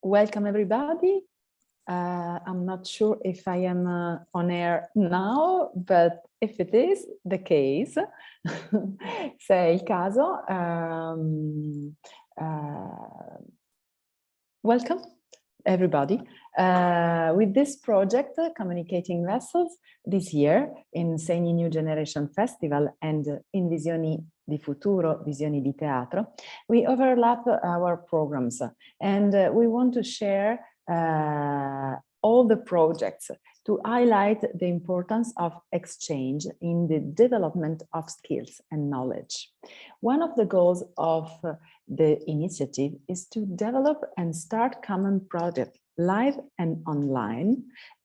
Welcome everybody. I'm not sure if I am on air now, but if it is the case, se è il caso, welcome everybody. With this project, Communicating Vessels, this year in Segni New Generation Festival and in Visioni di Futuro, Visioni di Teatro, we overlap our programs and we want to share all the projects to highlight the importance of exchange in the development of skills and knowledge. One of the goals of the initiative is to develop and start common projects, live and online,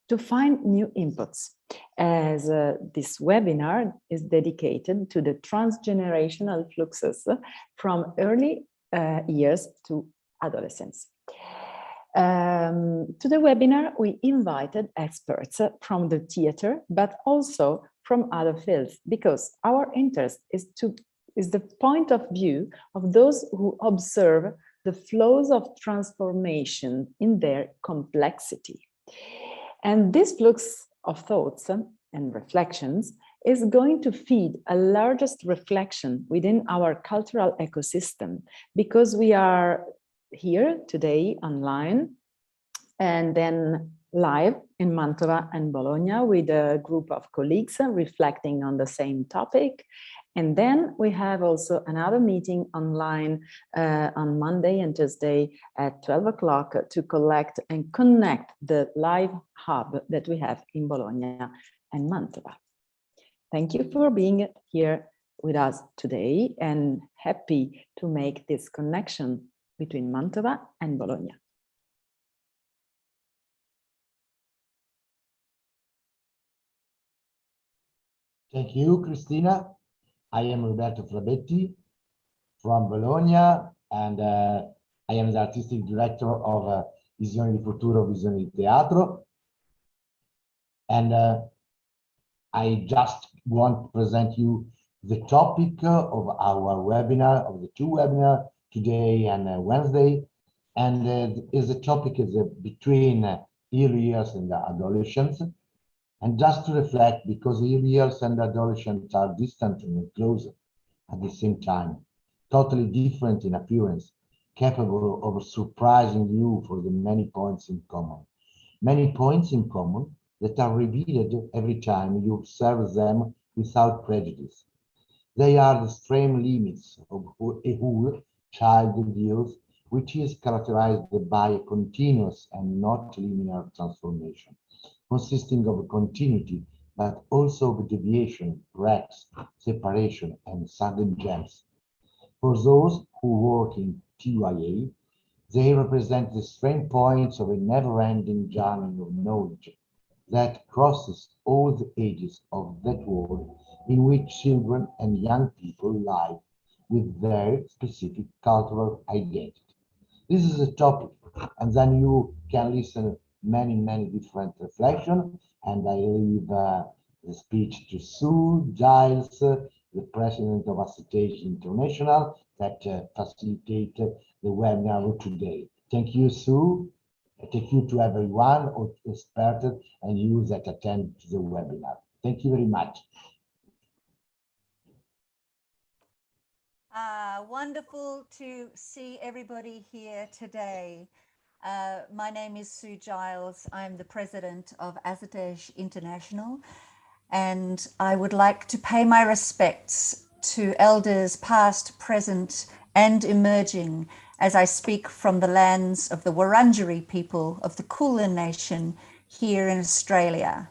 to find new inputs, as this webinar is dedicated to the transgenerational fluxes from early years to adolescence. To the webinar, we invited experts from the theater, but also from other fields, because our interest is the point of view of those who observe the flows of transformation in their complexity. And this flux of thoughts and reflections is going to feed a largest reflection within our cultural ecosystem, because we are here today online and then live in Mantova and Bologna with a group of colleagues reflecting on the same topic. And then we have also another meeting online on Monday and Tuesday at 12 o'clock to collect and connect the live hub that we have in Bologna and Mantova. Thank you for being here with us today and happy to make this connection between Mantova and Bologna. Thank you, Cristina. I am Roberto Frabetti from Bologna, and I am the artistic director of Visioni di Futuro, Visioni di Teatro. And I just want to present you the topic of our webinar, of the two webinars, today and Wednesday. And the topic is between early years and adolescence. And just to reflect, because early years and adolescence are distant and closer at the same time, totally different in appearance, capable of surprising you for the many points in common. Many points in common that are revealed every time you observe them without prejudice. They are the extreme limits of a whole child youth, which is characterized by a continuous and not linear transformation, consisting of continuity, but also of deviation, breaks, separation, and sudden jumps. For those who work in TYA, they represent the strain points of a never-ending journey of knowledge that crosses all the ages of that world in which children and young people live with their specific cultural identity. This is a topic, and then you can listen many different reflections, and I leave the speech to Sue Giles, the president of Acetage International, that facilitated the webinar today. Thank you, Sue. Thank you to everyone who experted and you that attend to the webinar. Thank you very much. Wonderful to see everybody here today. My name is Sue Giles. I'm the president of Acetage International, and I would like to pay my respects to elders past, present, and emerging as I speak from the lands of the Wurundjeri people of the Kulin Nation here in Australia.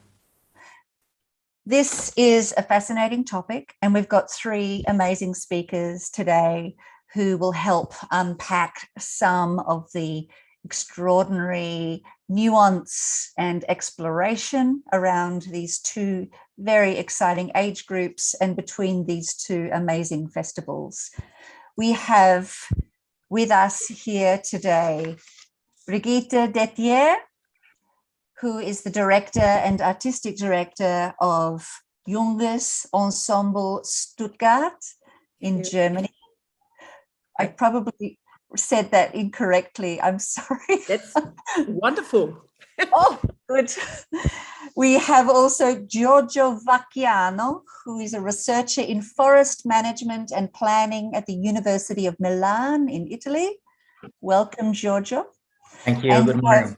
This is a fascinating topic, and we've got three amazing speakers today who will help unpack some of the extraordinary nuance and exploration around these two very exciting age groups and between these two amazing festivals. We have with us here today Brigitte Dethier, who is the director and artistic director of Junges Ensemble Stuttgart in Germany. I probably said that incorrectly. I'm sorry. That's wonderful. Oh, good. We have also Giorgio Vacchiano, who is a researcher in forest management and planning at the University of Milan in Italy. Welcome, Giorgio. Thank you. And Good morning.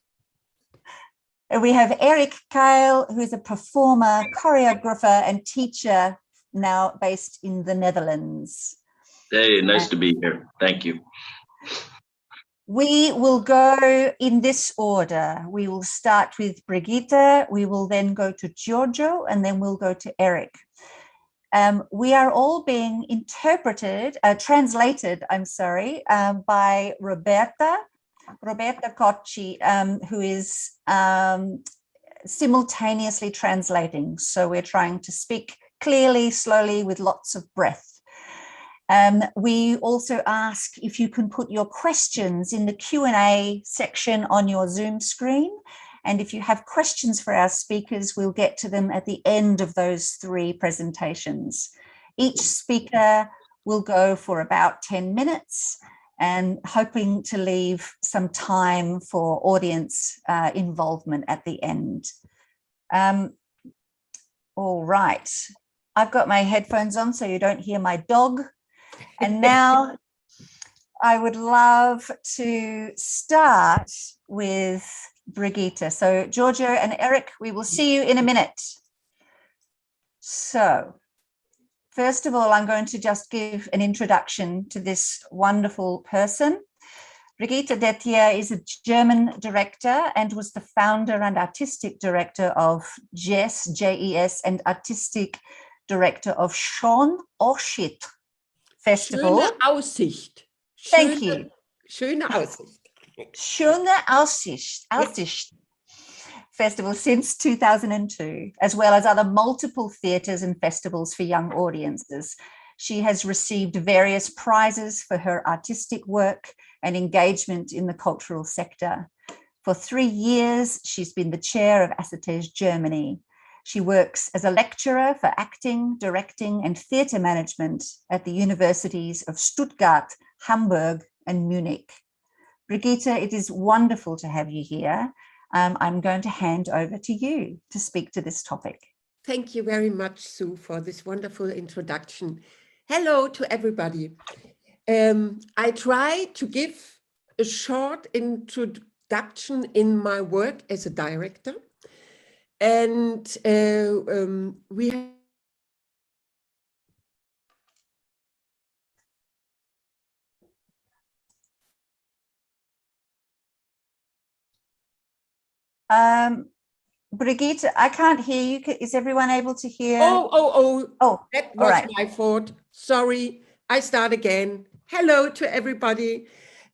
we have Eric Kyle, who is a performer, choreographer, and teacher now based in the Netherlands. Hey, nice to be here. Thank you. We will go in this order. We will start with Brigitte, we will then go to Giorgio, and then we'll go to Eric. We are all being translated, by Roberta Cocci, who is simultaneously translating. So we're trying to speak clearly, slowly, with lots of breath. We also ask if you can put your questions in the Q&A section on your Zoom screen. And if you have questions for our speakers, we'll get to them at the end of those 3 presentations. Each speaker will go for about 10 minutes and hoping to leave some time for audience involvement at the end. All right, I've got my headphones on so you don't hear my dog. And now I would love to start with Brigitte. So Giorgio and Eric, we will see you in a minute. So first of all, I'm going to just give an introduction to this wonderful person. Brigitte Dethier is a German director and was the founder and artistic director of JES, J-E-S, and artistic director of Schön Aussicht Festival. Schöne Aussicht. Thank you. Schöne Aussicht. Schöne Aussicht Festival since 2002, as well as other multiple theatres and festivals for young audiences. She has received various prizes for her artistic work and engagement in the cultural sector. For 3 years, she's been the chair of Assitege Germany. She works as a lecturer for acting, directing, and theatre management at the universities of Stuttgart, Hamburg, and Munich. Brigitte, it is wonderful to have you here. I'm going to hand over to you to speak to this topic. Thank you very much, Sue, for this wonderful introduction. Hello to everybody. I try to give a short introduction in my work as a director. And we have Brigitte, I can't hear you. Is everyone able to hear? Oh, that was right. my fault. Sorry, I start again. Hello to everybody.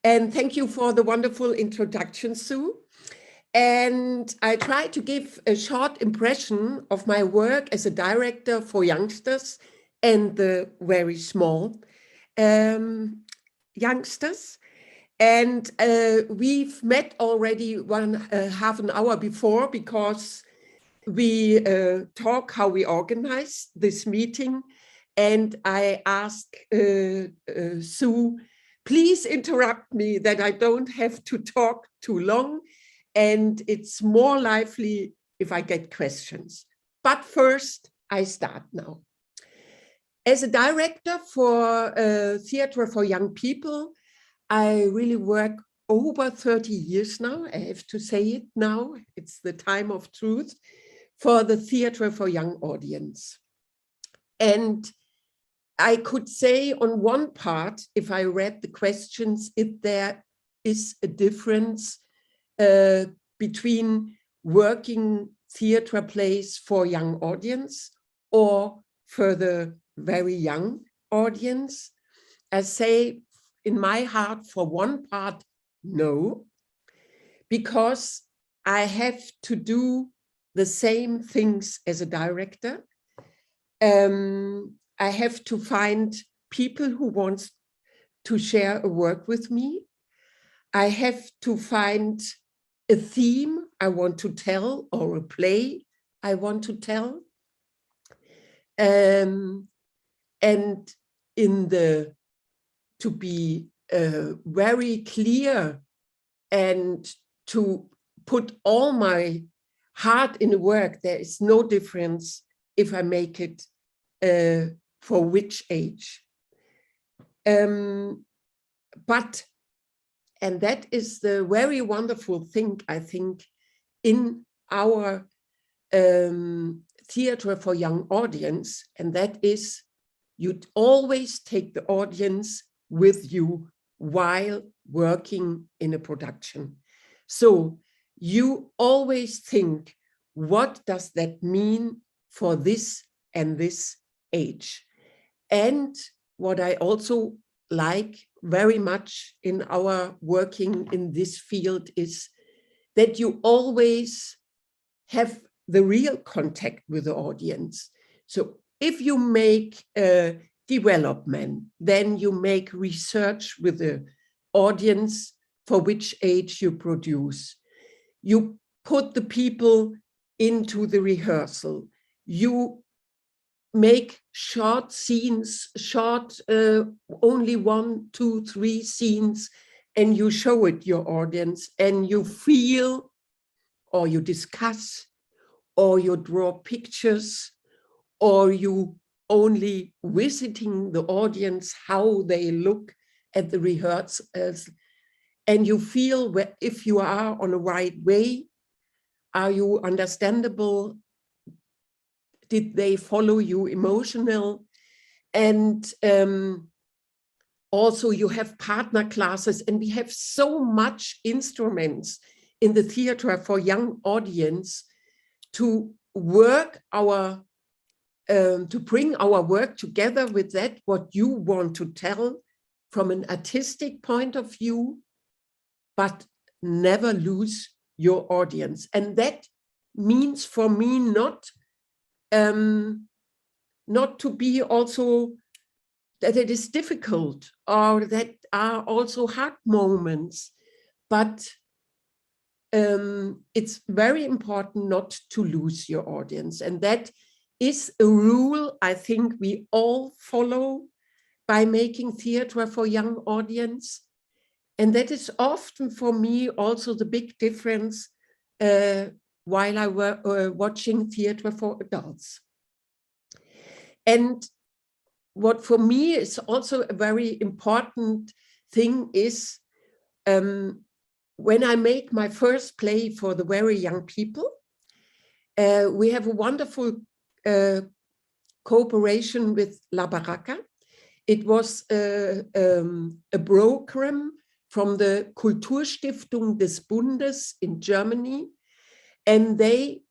And thank you for the wonderful introduction, Sue. And I try to give a short impression of my work as a director for youngsters and the very small youngsters. And we've met already half an hour before because we talk how we organize this meeting. And I ask Sue, please interrupt me that I don't have to talk too long. And it's more lively if I get questions. But first, I start now. As a director for Theatre for Young People, I really work over 30 years now. I have to say it now. It's the time of truth for the Theatre for Young Audience. And I could say on one part, if I read the questions, if there is a difference between working theatre plays for young audience or for the very young audience. I say in my heart, for one part, no, because I have to do the same things as a director. I have to find people who want to share a work with me. I have to find a theme I want to tell or a play I want to tell. And to be very clear and to put all my heart in the work. There is no difference if I make it for which age. But, and that is the very wonderful thing, I think, in our theater for young audience, and that is you always take the audience with you while working in a production. So you always think, what does that mean for this and this age? And what I also like very much in our working in this field is that you always have the real contact with the audience. So if you make development, then you make research with the audience for which age you produce. You put the people into the rehearsal. You make short scenes, only 1, 2, 3 scenes, and you show it your audience, and you feel, or you discuss, or you draw pictures, or you only visiting the audience, how they look at the rehearsals, and you feel if you are on the right way, are you understandable? Did they follow you emotional? And also you have partner classes, and we have so much instruments in the theater for young audience to work our, to bring our work together with that, what you want to tell from an artistic point of view, but never lose your audience. And that means for me not to be also that it is difficult or that are also hard moments, but it's very important not to lose your audience. And that is a rule I think we all follow by making theater for young audience. And that is often for me also the big difference while I were watching theater for adults. And what for me is also a very important thing is when I make my first play for the very young people, we have a wonderful cooperation with La Baraka. It was a program from the Kulturstiftung des Bundes in Germany, and they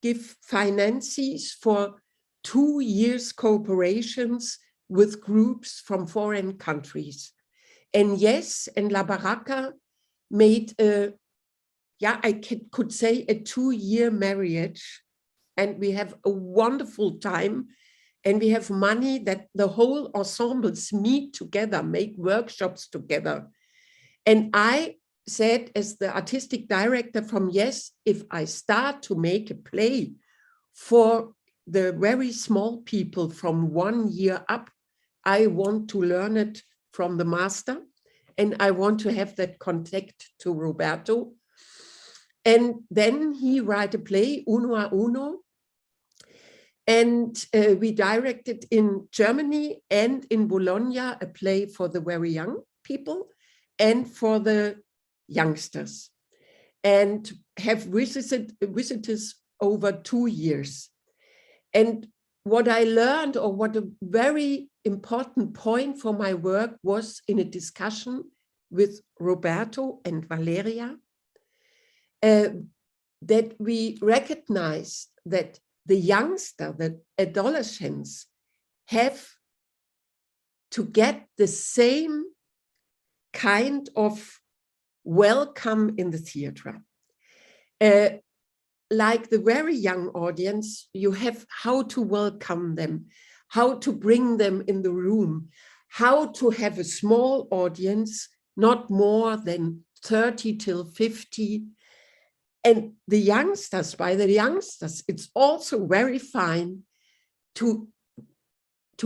give finances for 2 years cooperations with groups from foreign countries. And yes, and La Baraka made a, I could say a 2-year marriage, and we have a wonderful time, and we have money that the whole ensembles meet together, make workshops together. And I said, as the artistic director from Yes, if I start to make a play for the very small people from 1 year up, I want to learn it from the master, and I want to have that contact to Roberto. And then he write a play, Uno a Uno, and we directed in Germany and in Bologna a play for the very young people and for the youngsters, and have visited visitors over 2 years. And what I learned, or what a very important point for my work was in a discussion with Roberto and Valeria, that we recognize that the youngster, the adolescents, have to get the same kind of welcome in the theater. Like the very young audience, you have how to welcome them, how to bring them in the room, how to have a small audience, not more than 30 till 50. And the youngsters, by the youngsters, it's also very fine to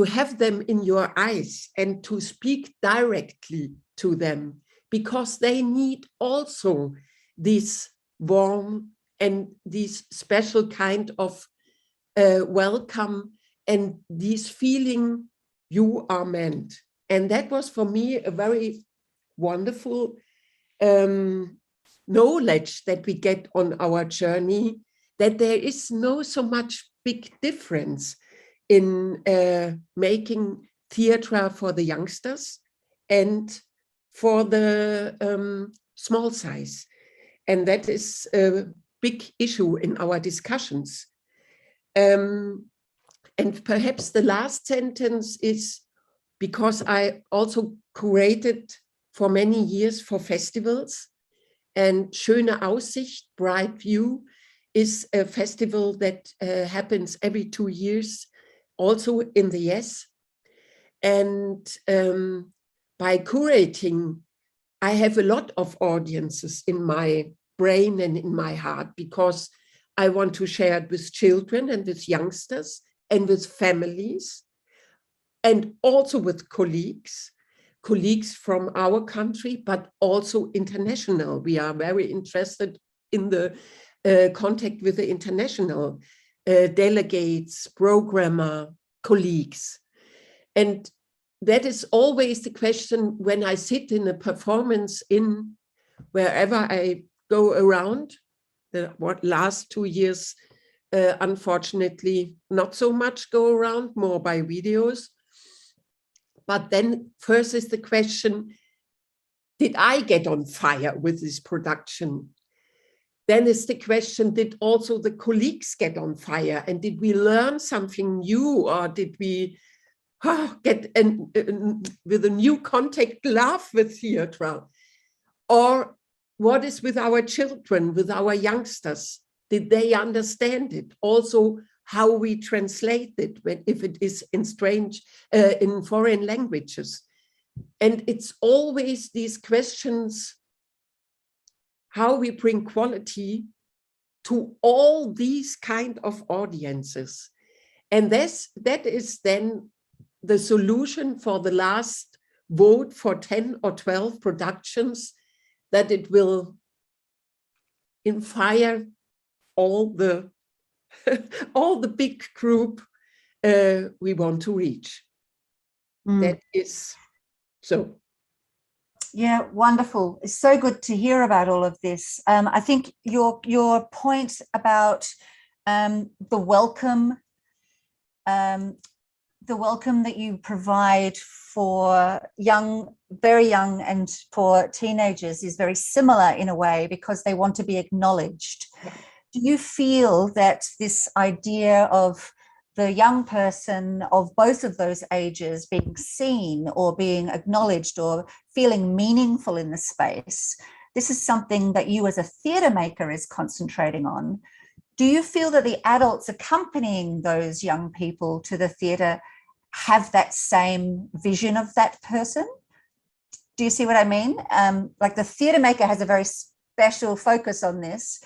have them in your eyes and to speak directly to them, because they need also this warm and this special kind of welcome and this feeling you are meant. And that was for me a very wonderful knowledge that we get on our journey, that there is no so much big difference in making theatre for the youngsters and for the small size. And that is a big issue in our discussions. And perhaps the last sentence is, because I also curated for many years for festivals, and Schöne Aussicht, Bright View, is a festival that happens every 2 years, also in the US. And by curating, I have a lot of audiences in my brain and in my heart, because I want to share it with children and with youngsters and with families, and also with colleagues from our country, but also international. We are very interested in the contact with the international delegates, programmer, colleagues. And that is always the question when I sit in a performance in wherever I go around. The last 2 years, unfortunately, not so much go around, more by videos. But then first is the question, did I get on fire with this production? Then is the question, did also the colleagues get on fire? And did we learn something new, or did we get with a new contact love with theatre? Or what is with our children, with our youngsters? Did they understand it? Also, how we translate it if it is in foreign languages. And it's always these questions, how we bring quality to all these kind of audiences. And that is then the solution for the last vote for 10 or 12 productions, that it will inspire all the big group we want to reach. That is so. Yeah, wonderful. It's so good to hear about all of this. I think your point about the welcome that you provide for very young and for teenagers is very similar in a way, because they want to be acknowledged. Yeah. Do you feel that this idea of the young person of both of those ages being seen or being acknowledged or feeling meaningful in the space, this is something that you as a theatre maker is concentrating on? Do you feel that the adults accompanying those young people to the theatre have that same vision of that person? Do you see what I mean? Like the theatre maker has a very special focus on this.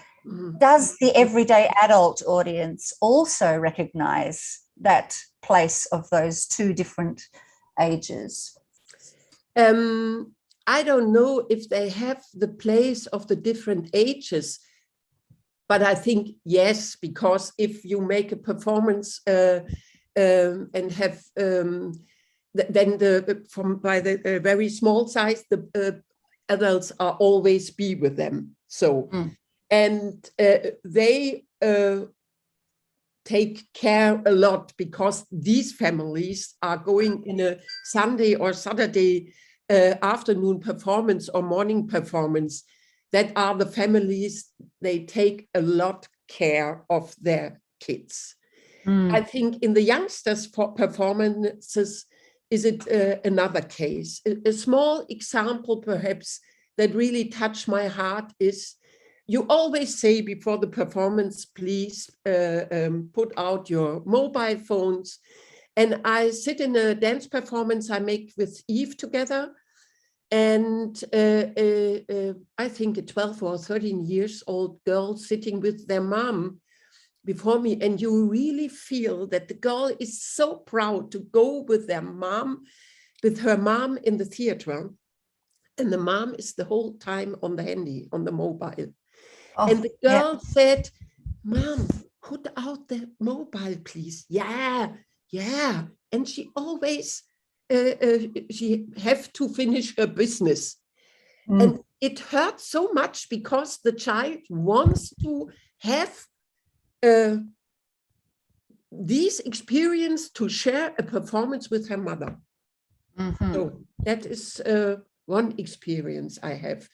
Does the everyday adult audience also recognize that place of those two different ages? I don't know if they have the place of the different ages, but I think yes, because if you make a performance and have then by the very small size, the adults are always be with them. So. And they take care a lot, because these families are going in a Sunday or Saturday afternoon performance or morning performance. That are the families, they take a lot care of their kids. I think in the youngsters performances, is it another case? A small example perhaps that really touched my heart is, you always say before the performance, please put out your mobile phones. And I sit in a dance performance I make with Eve together. And I think a 12 or 13 years old girl sitting with their mom before me. And you really feel that the girl is so proud to go with their mom, with her mom in the theater. and the mom is the whole time on the handy, on the mobile. Oh, And the yeah. girl said, "Mom, put out the mobile, please." Yeah, yeah. And she always, she have to finish her business. Mm. And it hurts so much because the child wants to have this experience to share a performance with her mother. Mhm. So that is one experience I have.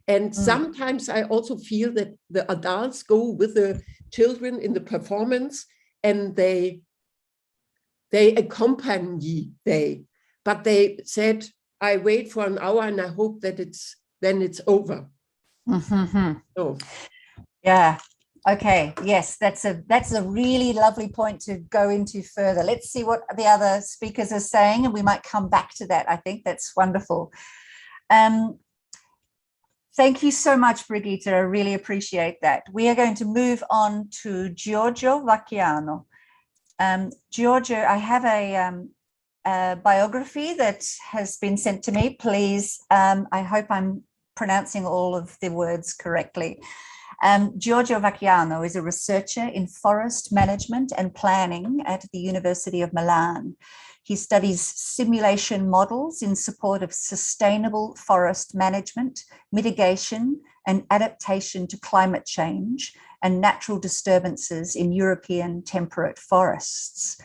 And sometimes I also feel that the adults go with the children in the performance and they accompany but they said, I wait for an hour and I hope that then it's over. Mhm. So Yeah. Okay. Yes, that's a really lovely point to go into further. Let's see what the other speakers are saying, and we might come back to that. I think that's wonderful. Thank you so much, Brigitte. I really appreciate that. We are going to move on to Giorgio Vacchiano. Giorgio, I have a biography that has been sent to me. Please, I hope I'm pronouncing all of the words correctly. Giorgio Vacchiano is a researcher in forest management and planning at the University of Milan. He studies simulation models in support of sustainable forest management, mitigation, and adaptation to climate change and natural disturbances in European temperate forests.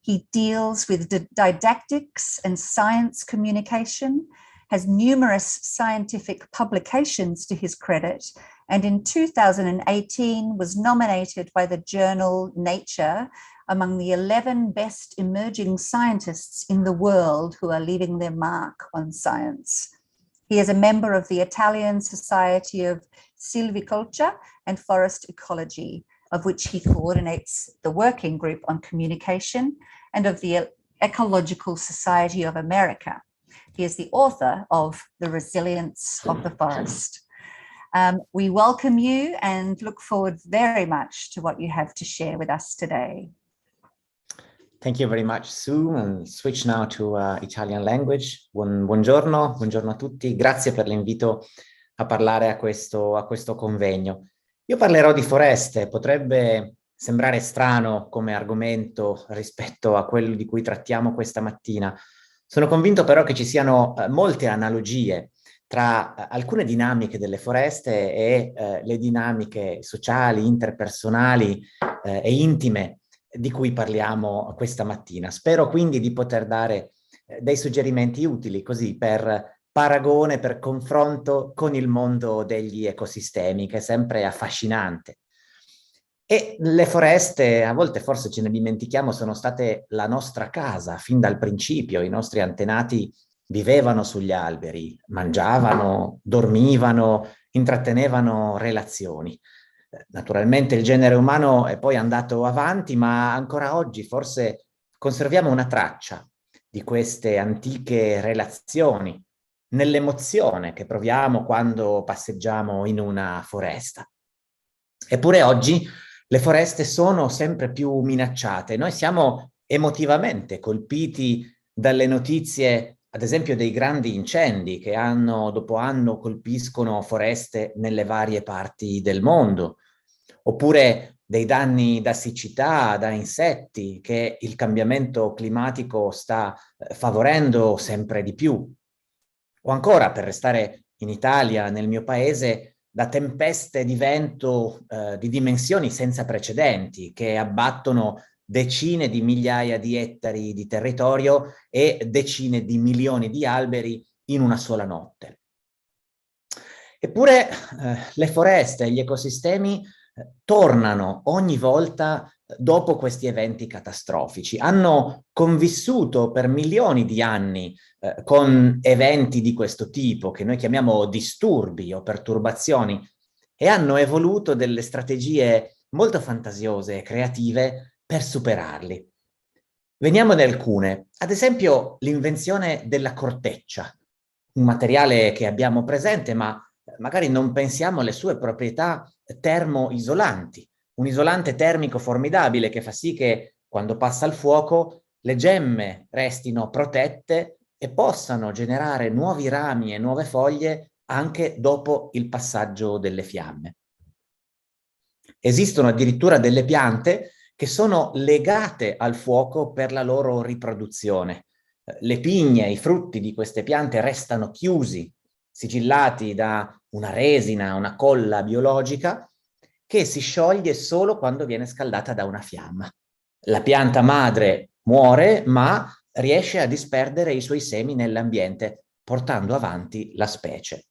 He deals with didactics and science communication, has numerous scientific publications to his credit, and in 2018 was nominated by the journal Nature among the 11 best emerging scientists in the world who are leaving their mark on science. He is a member of the Italian Society of Silviculture and Forest Ecology, of which he coordinates the working group on communication, and of the Ecological Society of America. He is the author of The Resilience of the Forest. We welcome you and look forward very much to what you have to share with us today. Thank you very much, Sue, and switch now to Italian language. Buongiorno a tutti, grazie per l'invito a parlare a questo convegno. Io parlerò di foreste, potrebbe sembrare strano come argomento rispetto a quello di cui trattiamo questa mattina. Sono convinto però che ci siano molte analogie tra alcune dinamiche delle foreste e le dinamiche sociali, interpersonali e intime di cui parliamo questa mattina. Spero quindi di poter dare dei suggerimenti utili così per paragone, per confronto con il mondo degli ecosistemi, che è sempre affascinante. E le foreste, a volte forse ce ne dimentichiamo, sono state la nostra casa fin dal principio. I nostri antenati vivevano sugli alberi, mangiavano, dormivano, intrattenevano relazioni. Naturalmente il genere umano è poi andato avanti, ma ancora oggi forse conserviamo una traccia di queste antiche relazioni nell'emozione che proviamo quando passeggiamo in una foresta. Eppure oggi le foreste sono sempre più minacciate. Noi siamo emotivamente colpiti dalle notizie, ad esempio, dei grandi incendi che anno dopo anno colpiscono foreste nelle varie parti del mondo, oppure dei danni da siccità, da insetti che il cambiamento climatico sta favorendo sempre di più. O ancora, per restare in Italia, nel mio paese, da tempeste di vento di dimensioni senza precedenti che abbattono decine di migliaia di ettari di territorio e decine di milioni di alberi in una sola notte. Eppure le foreste e gli ecosistemi tornano ogni volta dopo questi eventi catastrofici. Hanno convissuto per milioni di anni con eventi di questo tipo, che noi chiamiamo disturbi o perturbazioni, e hanno evoluto delle strategie molto fantasiose e creative per superarli. Veniamone alcune. Ad esempio, l'invenzione della corteccia, un materiale che abbiamo presente, ma magari non pensiamo alle sue proprietà termoisolanti. Un isolante termico formidabile che fa sì che quando passa il fuoco le gemme restino protette e possano generare nuovi rami e nuove foglie anche dopo il passaggio delle fiamme. Esistono addirittura delle piante che sono legate al fuoco per la loro riproduzione. Le pigne, i frutti di queste piante restano chiusi, sigillati da una resina, una colla biologica che si scioglie solo quando viene scaldata da una fiamma. La pianta madre muore, ma riesce a disperdere i suoi semi nell'ambiente, portando avanti la specie.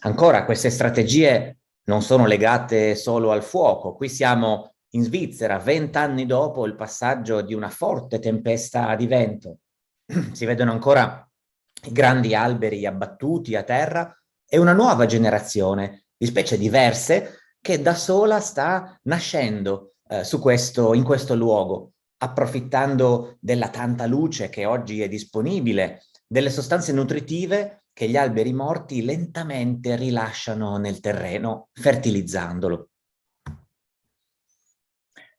Ancora, queste strategie non sono legate solo al fuoco. Qui siamo in Svizzera, 20 anni dopo il passaggio di una forte tempesta di vento. Si vedono ancora i grandi alberi abbattuti a terra e una nuova generazione di specie diverse che da sola sta nascendo in questo luogo, approfittando della tanta luce che oggi è disponibile, delle sostanze nutritive che gli alberi morti lentamente rilasciano nel terreno, fertilizzandolo.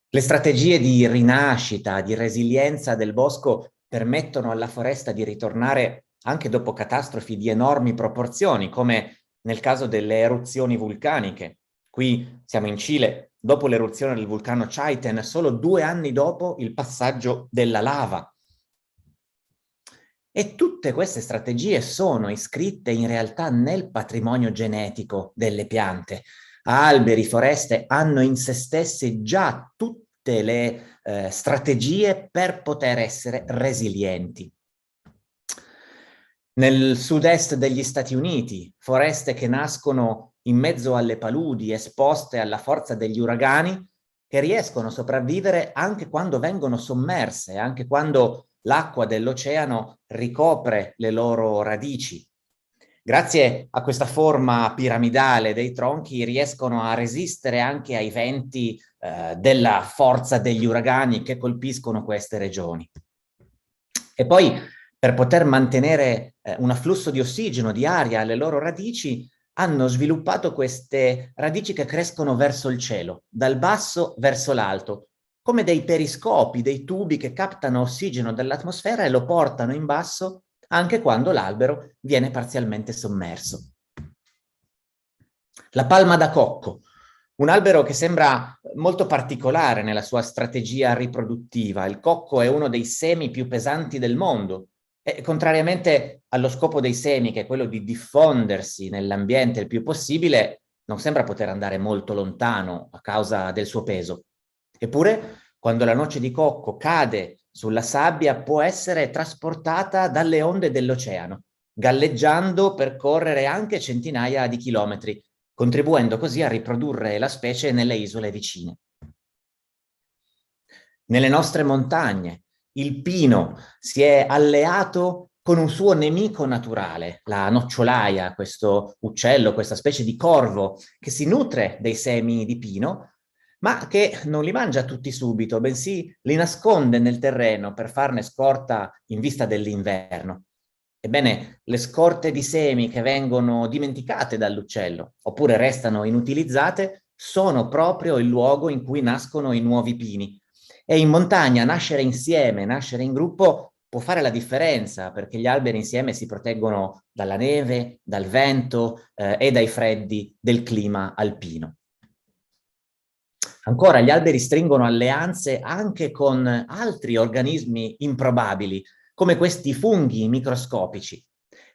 Le strategie di rinascita, di resilienza del bosco permettono alla foresta di ritornare anche dopo catastrofi di enormi proporzioni, come nel caso delle eruzioni vulcaniche. Qui siamo in Cile, dopo l'eruzione del vulcano Chaiten, solo 2 anni dopo il passaggio della lava. E tutte queste strategie sono iscritte in realtà nel patrimonio genetico delle piante. Alberi, foreste hanno in se stesse già tutte le strategie per poter essere resilienti. Nel sud-est degli Stati Uniti, foreste che nascono in mezzo alle paludi esposte alla forza degli uragani, che riescono a sopravvivere anche quando vengono sommerse, anche quando l'acqua dell'oceano ricopre le loro radici. Grazie a questa forma piramidale dei tronchi riescono a resistere anche ai venti della forza degli uragani che colpiscono queste regioni. E poi, per poter mantenere un afflusso di ossigeno, di aria alle loro radici, hanno sviluppato queste radici che crescono verso il cielo, dal basso verso l'alto, come dei periscopi, dei tubi che captano ossigeno dall'atmosfera e lo portano in basso anche quando l'albero viene parzialmente sommerso. La palma da cocco, un albero che sembra molto particolare nella sua strategia riproduttiva. Il cocco è uno dei semi più pesanti del mondo e, contrariamente allo scopo dei semi, che è quello di diffondersi nell'ambiente il più possibile, non sembra poter andare molto lontano a causa del suo peso. Eppure, quando la noce di cocco cade sulla sabbia, può essere trasportata dalle onde dell'oceano, galleggiando per correre anche centinaia di chilometri, contribuendo così a riprodurre la specie nelle isole vicine. Nelle nostre montagne, il pino si è alleato con un suo nemico naturale, la nocciolaia, questo uccello, questa specie di corvo che si nutre dei semi di pino, ma che non li mangia tutti subito, bensì li nasconde nel terreno per farne scorta in vista dell'inverno. Ebbene, le scorte di semi che vengono dimenticate dall'uccello oppure restano inutilizzate sono proprio il luogo in cui nascono i nuovi pini. E in montagna nascere insieme, nascere in gruppo può fare la differenza, perché gli alberi insieme si proteggono dalla neve, dal vento e dai freddi del clima alpino. Ancora, gli alberi stringono alleanze anche con altri organismi improbabili, come questi funghi microscopici.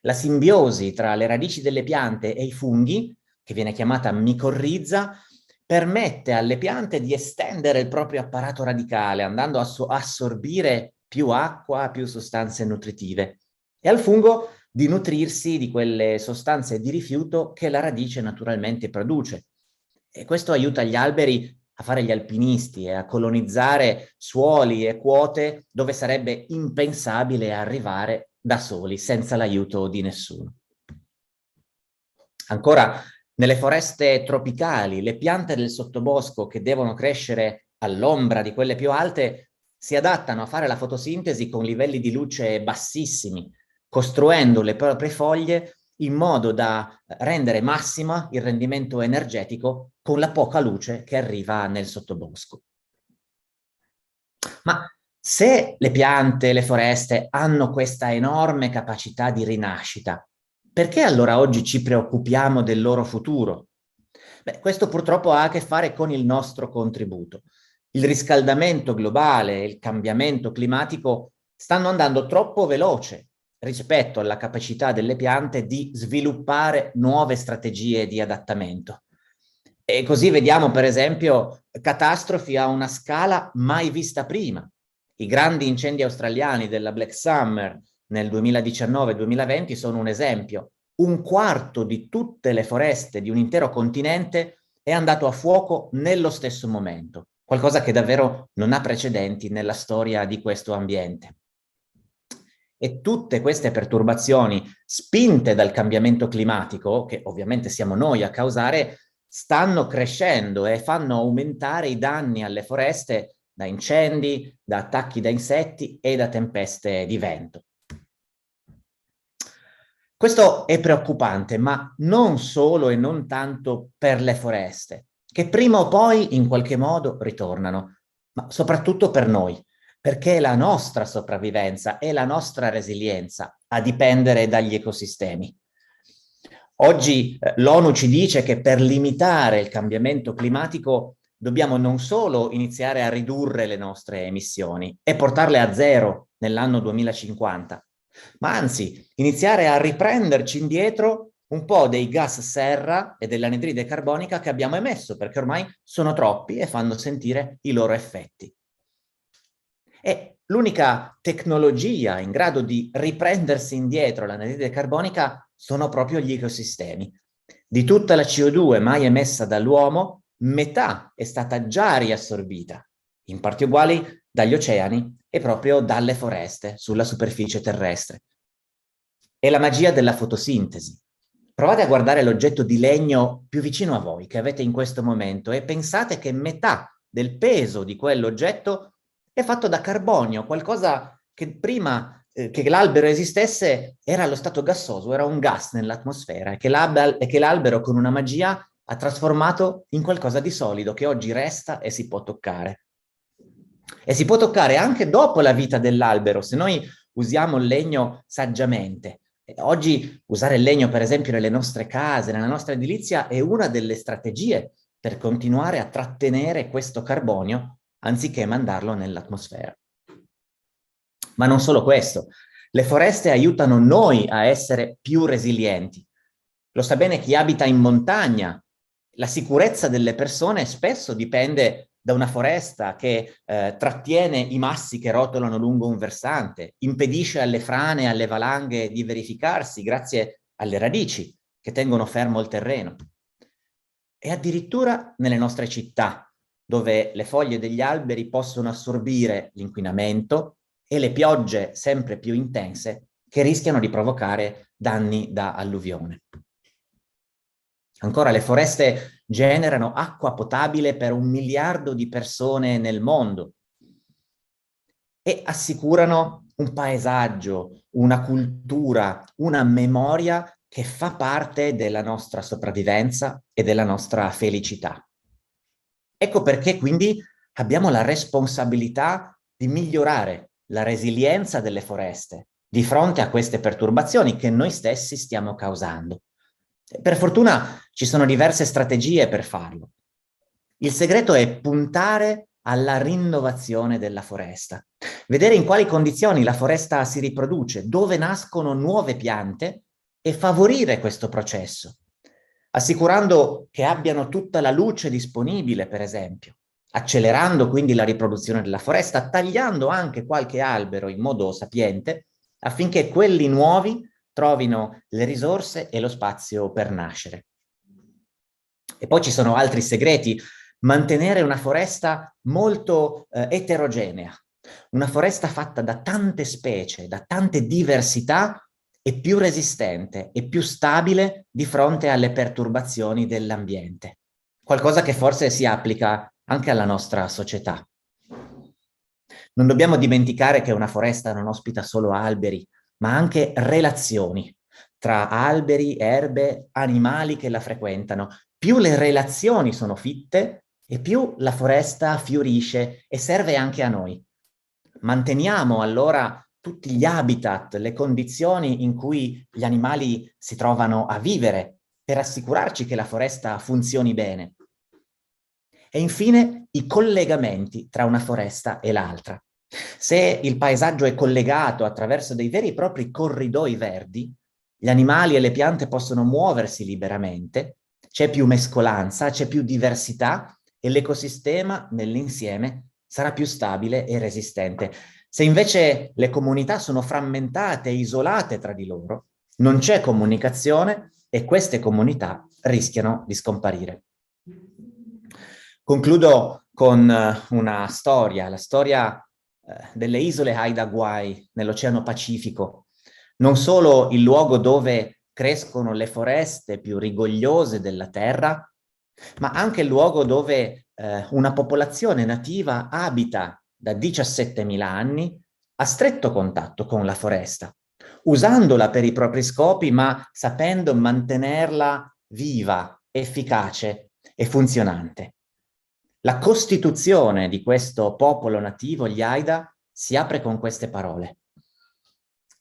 La simbiosi tra le radici delle piante e i funghi, che viene chiamata micorrizza, permette alle piante di estendere il proprio apparato radicale, andando a assorbire più acqua, più sostanze nutritive, e al fungo di nutrirsi di quelle sostanze di rifiuto che la radice naturalmente produce. E questo aiuta gli alberi a fare gli alpinisti e a colonizzare suoli e quote dove sarebbe impensabile arrivare da soli, senza l'aiuto di nessuno. Ancora, nelle foreste tropicali, le piante del sottobosco che devono crescere all'ombra di quelle più alte si adattano a fare la fotosintesi con livelli di luce bassissimi, costruendo le proprie foglie in modo da rendere massima il rendimento energetico con la poca luce che arriva nel sottobosco. Ma Se le piante, le foreste hanno questa enorme capacità di rinascita, perché allora oggi ci preoccupiamo del loro futuro? Beh, questo purtroppo ha a che fare con il nostro contributo. Il riscaldamento globale e il cambiamento climatico stanno andando troppo veloce rispetto alla capacità delle piante di sviluppare nuove strategie di adattamento. E così vediamo, per esempio, catastrofi a una scala mai vista prima. I grandi incendi australiani della Black Summer nel 2019-2020 sono un esempio. Un quarto di tutte le foreste di un intero continente è andato a fuoco nello stesso momento, qualcosa che davvero non ha precedenti nella storia di questo ambiente. E tutte queste perturbazioni, spinte dal cambiamento climatico, che ovviamente siamo noi a causare, stanno crescendo e fanno aumentare i danni alle foreste da incendi, da attacchi da insetti e da tempeste di vento. Questo è preoccupante, ma non solo e non tanto per le foreste, che prima o poi in qualche modo ritornano, ma soprattutto per noi, perché è la nostra sopravvivenza e la nostra resilienza a dipendere dagli ecosistemi. Oggi l'ONU ci dice che per limitare il cambiamento climatico dobbiamo non solo iniziare a ridurre le nostre emissioni e portarle a zero nell'anno 2050, ma anzi iniziare a riprenderci indietro un po' dei gas serra e dell'anidride carbonica che abbiamo emesso, perché ormai sono troppi e fanno sentire i loro effetti. E l'unica tecnologia in grado di riprendersi indietro l'anidride carbonica sono proprio gli ecosistemi. Di tutta la CO2 mai emessa dall'uomo, metà è stata già riassorbita, in parti uguali dagli oceani e proprio dalle foreste sulla superficie terrestre. È la magia della fotosintesi. Provate a guardare l'oggetto di legno più vicino a voi che avete in questo momento e pensate che metà del peso di quell'oggetto è fatto da carbonio, qualcosa che prima che l'albero esistesse era allo stato gassoso, era un gas nell'atmosfera e che l'albero con una magia ha trasformato in qualcosa di solido che oggi resta e si può toccare. E si può toccare anche dopo la vita dell'albero, se noi usiamo il legno saggiamente. Oggi usare il legno, per esempio, nelle nostre case, nella nostra edilizia, è una delle strategie per continuare a trattenere questo carbonio anziché mandarlo nell'atmosfera. Ma non solo questo, le foreste aiutano noi a essere più resilienti. Lo sa bene chi abita in montagna. La sicurezza delle persone spesso dipende da una foresta che trattiene i massi che rotolano lungo un versante, impedisce alle frane e alle valanghe di verificarsi grazie alle radici che tengono fermo il terreno. E addirittura nelle nostre città, dove le foglie degli alberi possono assorbire l'inquinamento e le piogge sempre più intense che rischiano di provocare danni da alluvione. Ancora, le foreste generano acqua potabile per 1 miliardo di persone nel mondo e assicurano un paesaggio, una cultura, una memoria che fa parte della nostra sopravvivenza e della nostra felicità. Ecco perché quindi abbiamo la responsabilità di migliorare la resilienza delle foreste di fronte a queste perturbazioni che noi stessi stiamo causando. Per fortuna ci sono diverse strategie per farlo. Il segreto è puntare alla rinnovazione della foresta, vedere in quali condizioni la foresta si riproduce, dove nascono nuove piante e favorire questo processo, assicurando che abbiano tutta la luce disponibile, per esempio, accelerando quindi la riproduzione della foresta, tagliando anche qualche albero in modo sapiente, affinché quelli nuovi trovino le risorse e lo spazio per nascere. E poi ci sono altri segreti: mantenere una foresta molto eterogenea, una foresta fatta da tante specie, da tante diversità, è più resistente e più stabile di fronte alle perturbazioni dell'ambiente. Qualcosa che forse si applica anche alla nostra società. Non dobbiamo dimenticare che una foresta non ospita solo alberi, ma anche relazioni tra alberi, erbe, animali che la frequentano. Più le relazioni sono fitte e più la foresta fiorisce e serve anche a noi. Manteniamo allora tutti gli habitat, le condizioni in cui gli animali si trovano a vivere per assicurarci che la foresta funzioni bene. E infine i collegamenti tra una foresta e l'altra. Se il paesaggio è collegato attraverso dei veri e propri corridoi verdi, gli animali e le piante possono muoversi liberamente, c'è più mescolanza, c'è più diversità e l'ecosistema nell'insieme sarà più stabile e resistente. Se invece le comunità sono frammentate e isolate tra di loro, non c'è comunicazione e queste comunità rischiano di scomparire. Concludo con una storia, la storia delle isole Haida Gwaii nell'Oceano Pacifico, non solo il luogo dove crescono le foreste più rigogliose della Terra, ma anche il luogo dove una popolazione nativa abita da 17.000 anni a stretto contatto con la foresta, usandola per i propri scopi, ma sapendo mantenerla viva, efficace e funzionante. La costituzione di questo popolo nativo, gli Haida, si apre con queste parole.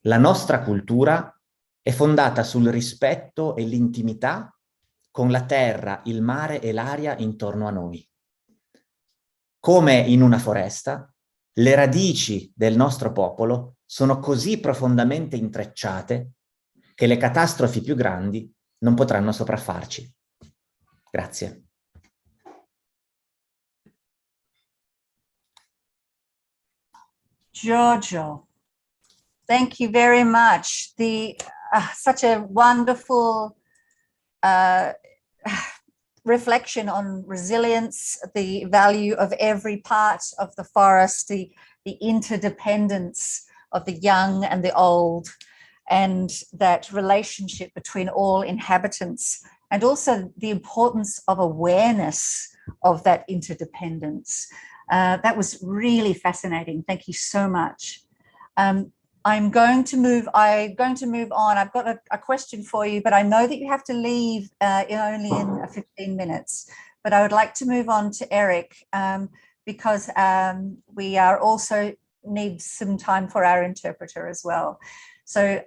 La nostra cultura è fondata sul rispetto e l'intimità con la terra, il mare e l'aria intorno a noi. Come in una foresta, le radici del nostro popolo sono così profondamente intrecciate che le catastrofi più grandi non potranno sopraffarci. Grazie. Giorgio, thank you very much. Such a wonderful reflection on resilience, the value of every part of the forest, the interdependence of the young and the old, and that relationship between all inhabitants, and also the importance of awareness of that interdependence. That was really fascinating. Thank you so much. I'm going to move on. I've got a question for you, but I know that you have to leave only in 15 minutes. But I would like to move on to Eric because we are also need some time for our interpreter as well. So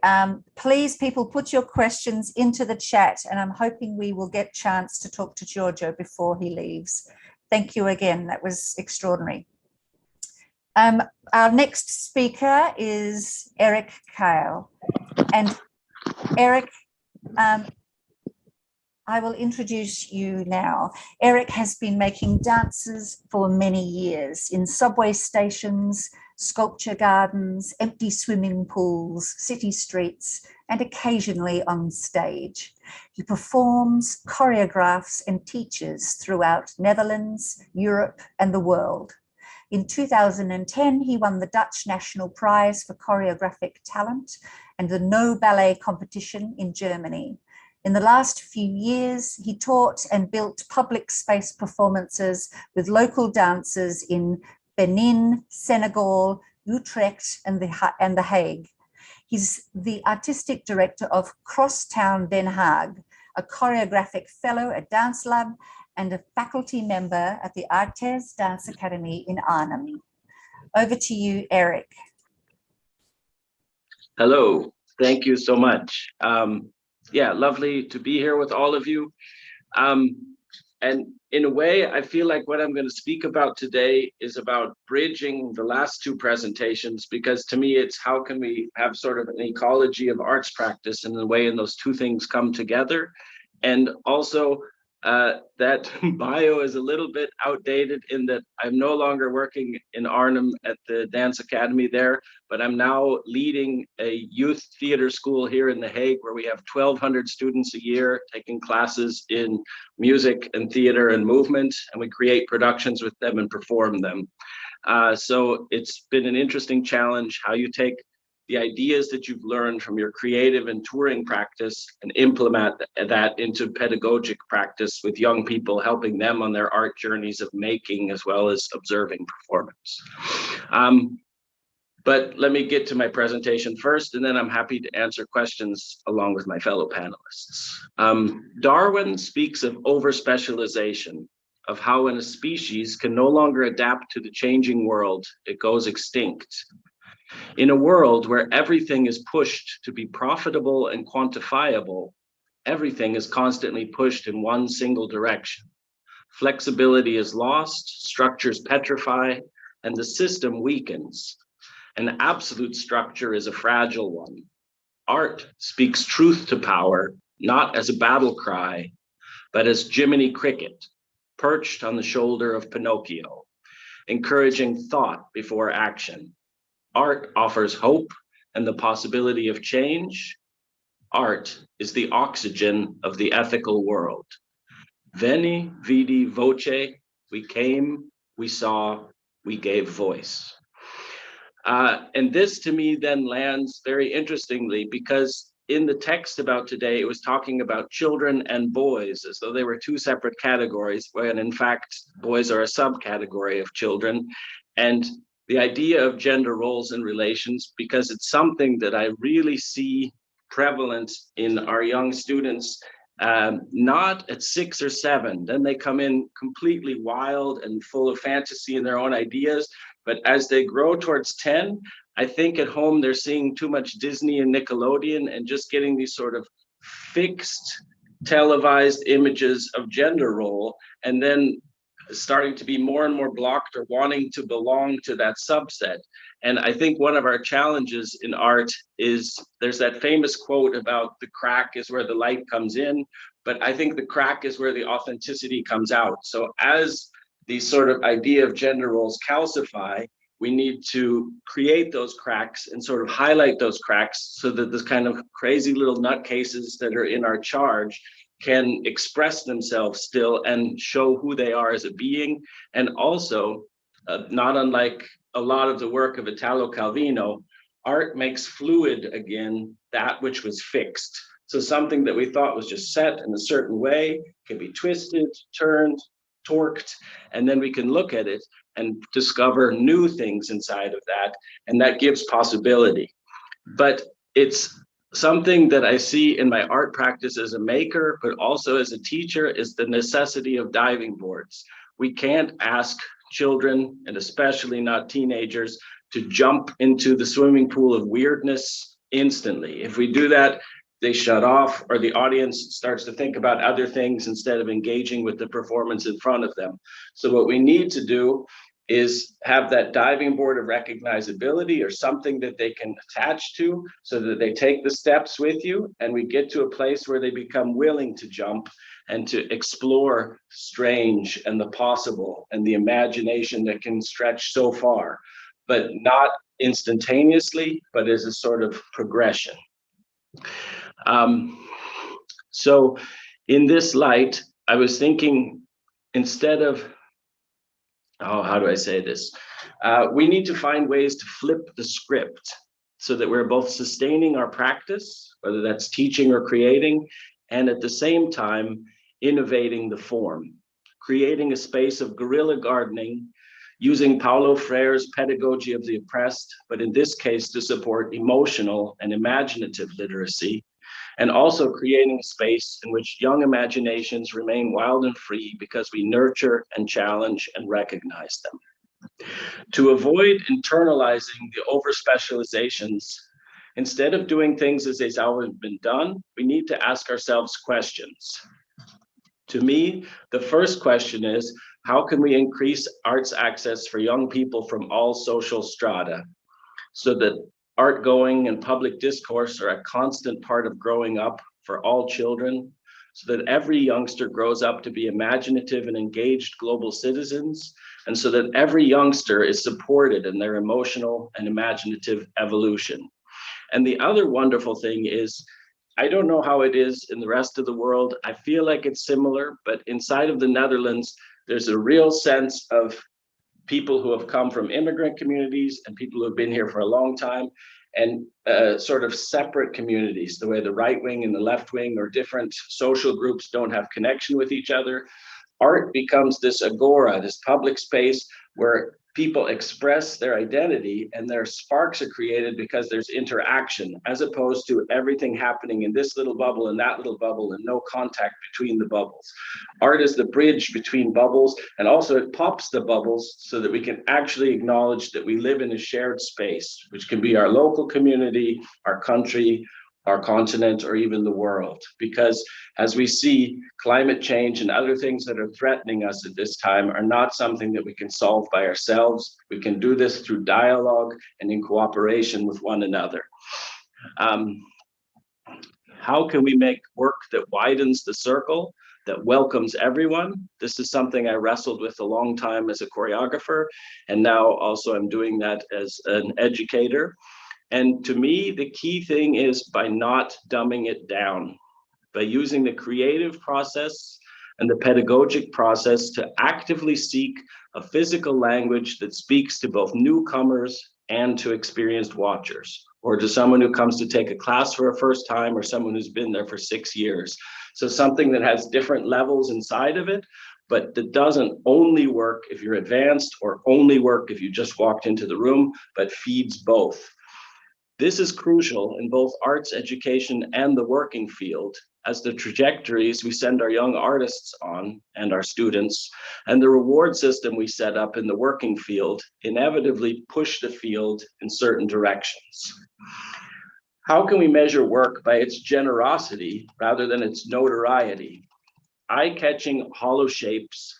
please, people, put your questions into the chat, and I'm hoping we will get a chance to talk to Giorgio before he leaves. Thank you again. That was extraordinary. Our next speaker is Eric Kyle. And Eric, I will introduce you now. Eric has been making dances for many years in subway stations, sculpture gardens, empty swimming pools, city streets, and occasionally on stage. He performs, choreographs, and teaches throughout Netherlands, Europe, and the world. In 2010, he won the Dutch National Prize for Choreographic Talent and the No Ballet competition in Germany. In the last few years, he taught and built public space performances with local dancers in Benin, Senegal, Utrecht, and The Hague. He's the artistic director of Crosstown Den Haag, a choreographic fellow at Dance Lab, and a faculty member at the Artes Dance Academy in Arnhem. Over to you, Eric. Hello, thank you so much. Yeah, lovely to be here with all of you. And in a way, I feel like what I'm going to speak about today is about bridging the last two presentations, because to me, it's how can we have sort of an ecology of arts practice and the way in those two things come together. And also that bio is a little bit outdated in that I'm no longer working in Arnhem at the Dance Academy there, but I'm now leading a youth theater school here in The Hague where we have 1,200 students a year taking classes in music and theater and movement, and we create productions with them and perform them. So it's been an interesting challenge how you take the ideas that you've learned from your creative and touring practice and implement that into pedagogic practice with young people, helping them on their art journeys of making as well as observing performance. But let me get to my presentation first, and then I'm happy to answer questions along with my fellow panelists. Darwin speaks of overspecialization of how when a species can no longer adapt to the changing world, it goes extinct. In a world where everything is pushed to be profitable and quantifiable, everything is constantly pushed in one single direction. Flexibility is lost, structures petrify, and the system weakens. An absolute structure is a fragile one. Art speaks truth to power, not as a battle cry, but as Jiminy Cricket, perched on the shoulder of Pinocchio, encouraging thought before action. Art offers hope and the possibility of change. Art is the oxygen of the ethical world. Veni, vidi, voce, we came, we saw, we gave voice. And this to me then lands very interestingly, because in the text about today, it was talking about children and boys as though they were two separate categories, when in fact, boys are a subcategory of children. And the idea of gender roles and relations, because it's something that I really see prevalent in our young students, not at 6 or 7, then they come in completely wild and full of fantasy and their own ideas. But as they grow towards 10, I think at home they're seeing too much Disney and Nickelodeon and just getting these sort of fixed televised images of gender role, and then starting to be more and more blocked or wanting to belong to that subset. And I think one of our challenges in art is there's that famous quote about the crack is where the light comes in, but I think the crack is where the authenticity comes out. So as these sort of idea of gender roles calcify, we need to create those cracks and sort of highlight those cracks so that this kind of crazy little nutcases that are in our charge can express themselves still and show who they are as a being. And also, not unlike a lot of the work of Italo Calvino, art makes fluid again that which was fixed. So something that we thought was just set in a certain way can be twisted, turned, torqued, and then we can look at it and discover new things inside of that, and that gives possibility. But it's something that I see in my art practice as a maker, but also as a teacher, is the necessity of diving boards. We can't ask children, and especially not teenagers, to jump into the swimming pool of weirdness instantly. If we do that, they shut off, or the audience starts to think about other things instead of engaging with the performance in front of them. So what we need to do is have that diving board of recognizability or something that they can attach to so that they take the steps with you, and we get to a place where they become willing to jump and to explore strange and the possible and the imagination that can stretch so far, but not instantaneously, but as a sort of progression. So in this light, I was thinking, instead of, how do I say this? We need to find ways to flip the script so that we're both sustaining our practice, whether that's teaching or creating, and at the same time, innovating the form, creating a space of guerrilla gardening, using Paulo Freire's pedagogy of the oppressed, but in this case to support emotional and imaginative literacy, and also creating a space in which young imaginations remain wild and free because we nurture and challenge and recognize them. To avoid internalizing the over-specializations, instead of doing things as they've always been done, we need to ask ourselves questions. To me, the first question is, how can we increase arts access for young people from all social strata so that art going and public discourse are a constant part of growing up for all children, so that every youngster grows up to be imaginative and engaged global citizens, and so that every youngster is supported in their emotional and imaginative evolution. And the other wonderful thing is, I don't know how it is in the rest of the world. I feel like it's similar, but inside of the Netherlands, there's a real sense of people who have come from immigrant communities and people who have been here for a long time, and sort of separate communities, the way the right wing and the left wing or different social groups don't have connection with each other. Art becomes this agora, this public space where people express their identity and their sparks are created because there's interaction, as opposed to everything happening in this little bubble and that little bubble and no contact between the bubbles. Art is the bridge between bubbles, and also it pops the bubbles so that we can actually acknowledge that we live in a shared space, which can be our local community, our country, our continent, or even the world. Because as we see, climate change and other things that are threatening us at this time are not something that we can solve by ourselves. We can do this through dialogue and in cooperation with one another. How can we make work that widens the circle, that welcomes everyone? This is something I wrestled with a long time as a choreographer, and now also I'm doing that as an educator. And to me, the key thing is by not dumbing it down, by using the creative process and the pedagogic process to actively seek a physical language that speaks to both newcomers and to experienced watchers, or to someone who comes to take a class for a first time, or someone who's been there for 6 years. So something that has different levels inside of it, but that doesn't only work if you're advanced or only work if you just walked into the room, but feeds both. This is crucial in both arts education and the working field, as the trajectories we send our young artists on and our students, and the reward system we set up in the working field inevitably push the field in certain directions. How can we measure work by its generosity rather than its notoriety? Eye-catching hollow shapes,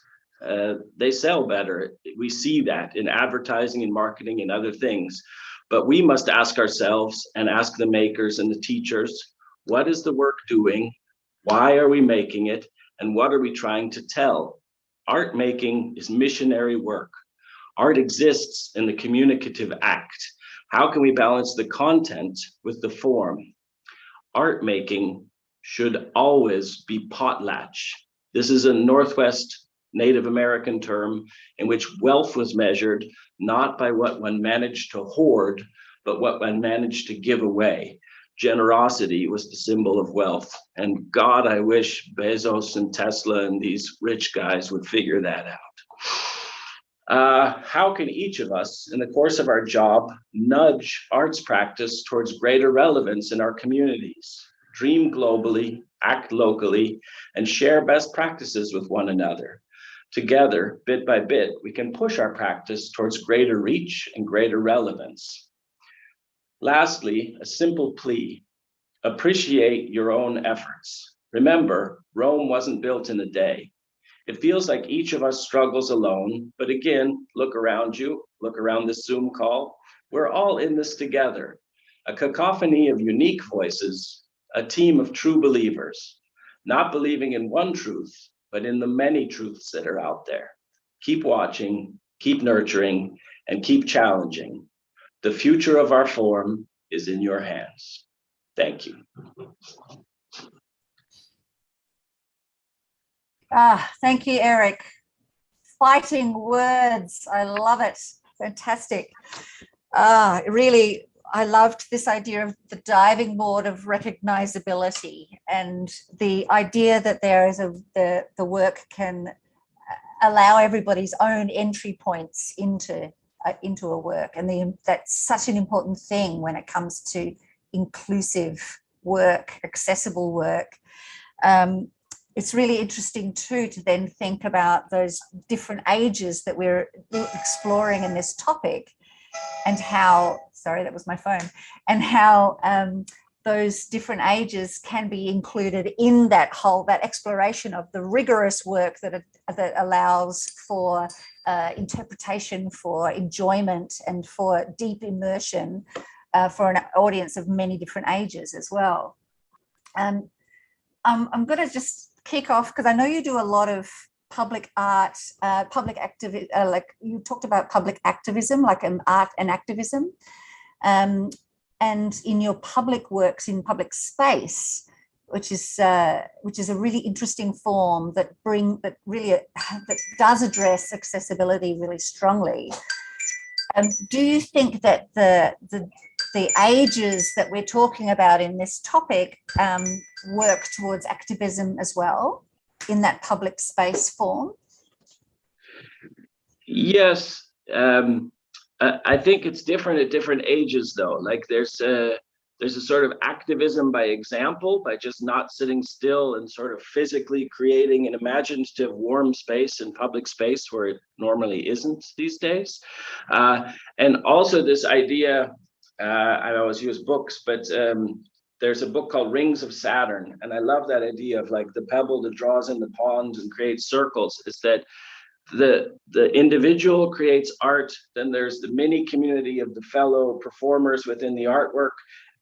they sell better. We see that in advertising and marketing and other things. But we must ask ourselves and ask the makers and the teachers, what is the work doing? Why are we making it? And what are we trying to tell? Art making is missionary work. Art exists in the communicative act. How can we balance the content with the form? Art making should always be potlatch. This is a Northwest Native American term in which wealth was measured not by what one managed to hoard, but what one managed to give away. Generosity was the symbol of wealth. And God, I wish Bezos and Tesla and these rich guys would figure that out. How can each of us, in the course of our job, nudge arts practice towards greater relevance in our communities? Dream globally, act locally, and share best practices with one another. Together, bit by bit, we can push our practice towards greater reach and greater relevance. Lastly, a simple plea: appreciate your own efforts. Remember, Rome wasn't built in a day. It feels like each of us struggles alone, but again, look around you, look around this Zoom call. We're all in this together. A cacophony of unique voices, a team of true believers, not believing in one truth, but in the many truths that are out there. Keep watching, keep nurturing, and keep challenging. The future of our form is in your hands. Thank you. Thank you, Eric. Fighting words, I love it. Fantastic. Really, I loved this idea of the diving board of recognizability, and the idea that there is the work can allow everybody's own entry points into a work, and that's such an important thing when it comes to inclusive work, accessible work. It's really interesting too to then think about those different ages that we're exploring in this topic, and how, sorry, that was my phone, and how those different ages can be included in that exploration of the rigorous work that allows for interpretation, for enjoyment, and for deep immersion for an audience of many different ages as well. I'm going to just kick off, because I know you do a lot of public art, public activism, like you talked about public activism, like art and activism, and in your public works in public space, which is a really interesting form that does address accessibility really strongly. Do you think that the ages that we're talking about in this topic work towards activism as well in that public space form? Yes, I think it's different at different ages, though. Like there's a sort of activism by example, by just not sitting still and sort of physically creating an imaginative warm space in public space where it normally isn't these days. And also this idea, I always use books, but there's a book called Rings of Saturn. And I love that idea of like the pebble that draws in the pond and creates circles, is that the individual creates art, then there's the mini community of the fellow performers within the artwork,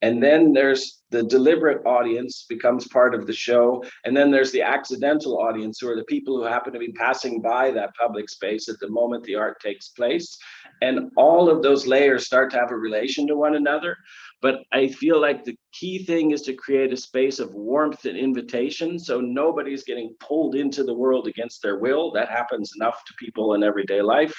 and then there's the deliberate audience becomes part of the show, and then there's the accidental audience, who are the people who happen to be passing by that public space at the moment the art takes place. And all of those layers start to have a relation to one another. But I feel like the key thing is to create a space of warmth and invitation, so nobody's getting pulled into the world against their will. That happens enough to people in everyday life.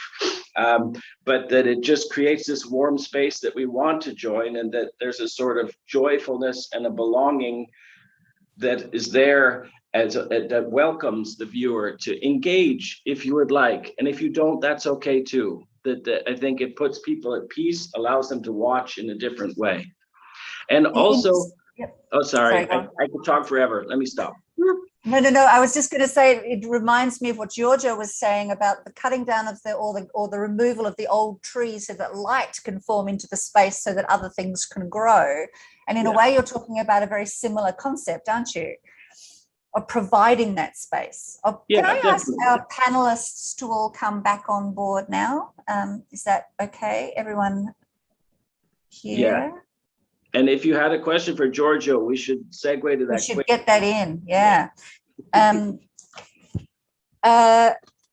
But that it just creates this warm space that we want to join, and that there's a sort of joyfulness and a belonging that is there that welcomes the viewer to engage if you would like. And if you don't, that's okay too. That I think it puts people at peace, allows them to watch in a different way. And also, oh, sorry, I could talk forever. Let me stop. No. I was just going to say, it reminds me of what Giorgio was saying about the cutting down of or the removal of the old trees so that light can form into the space so that other things can grow. And in a way, you're talking about a very similar concept, aren't you? Of providing that space. Can I ask our panelists to all come back on board now? Is that okay? Everyone here? Yeah. And if you had a question for Giorgio, we should segue to that. We should get that in, yeah. I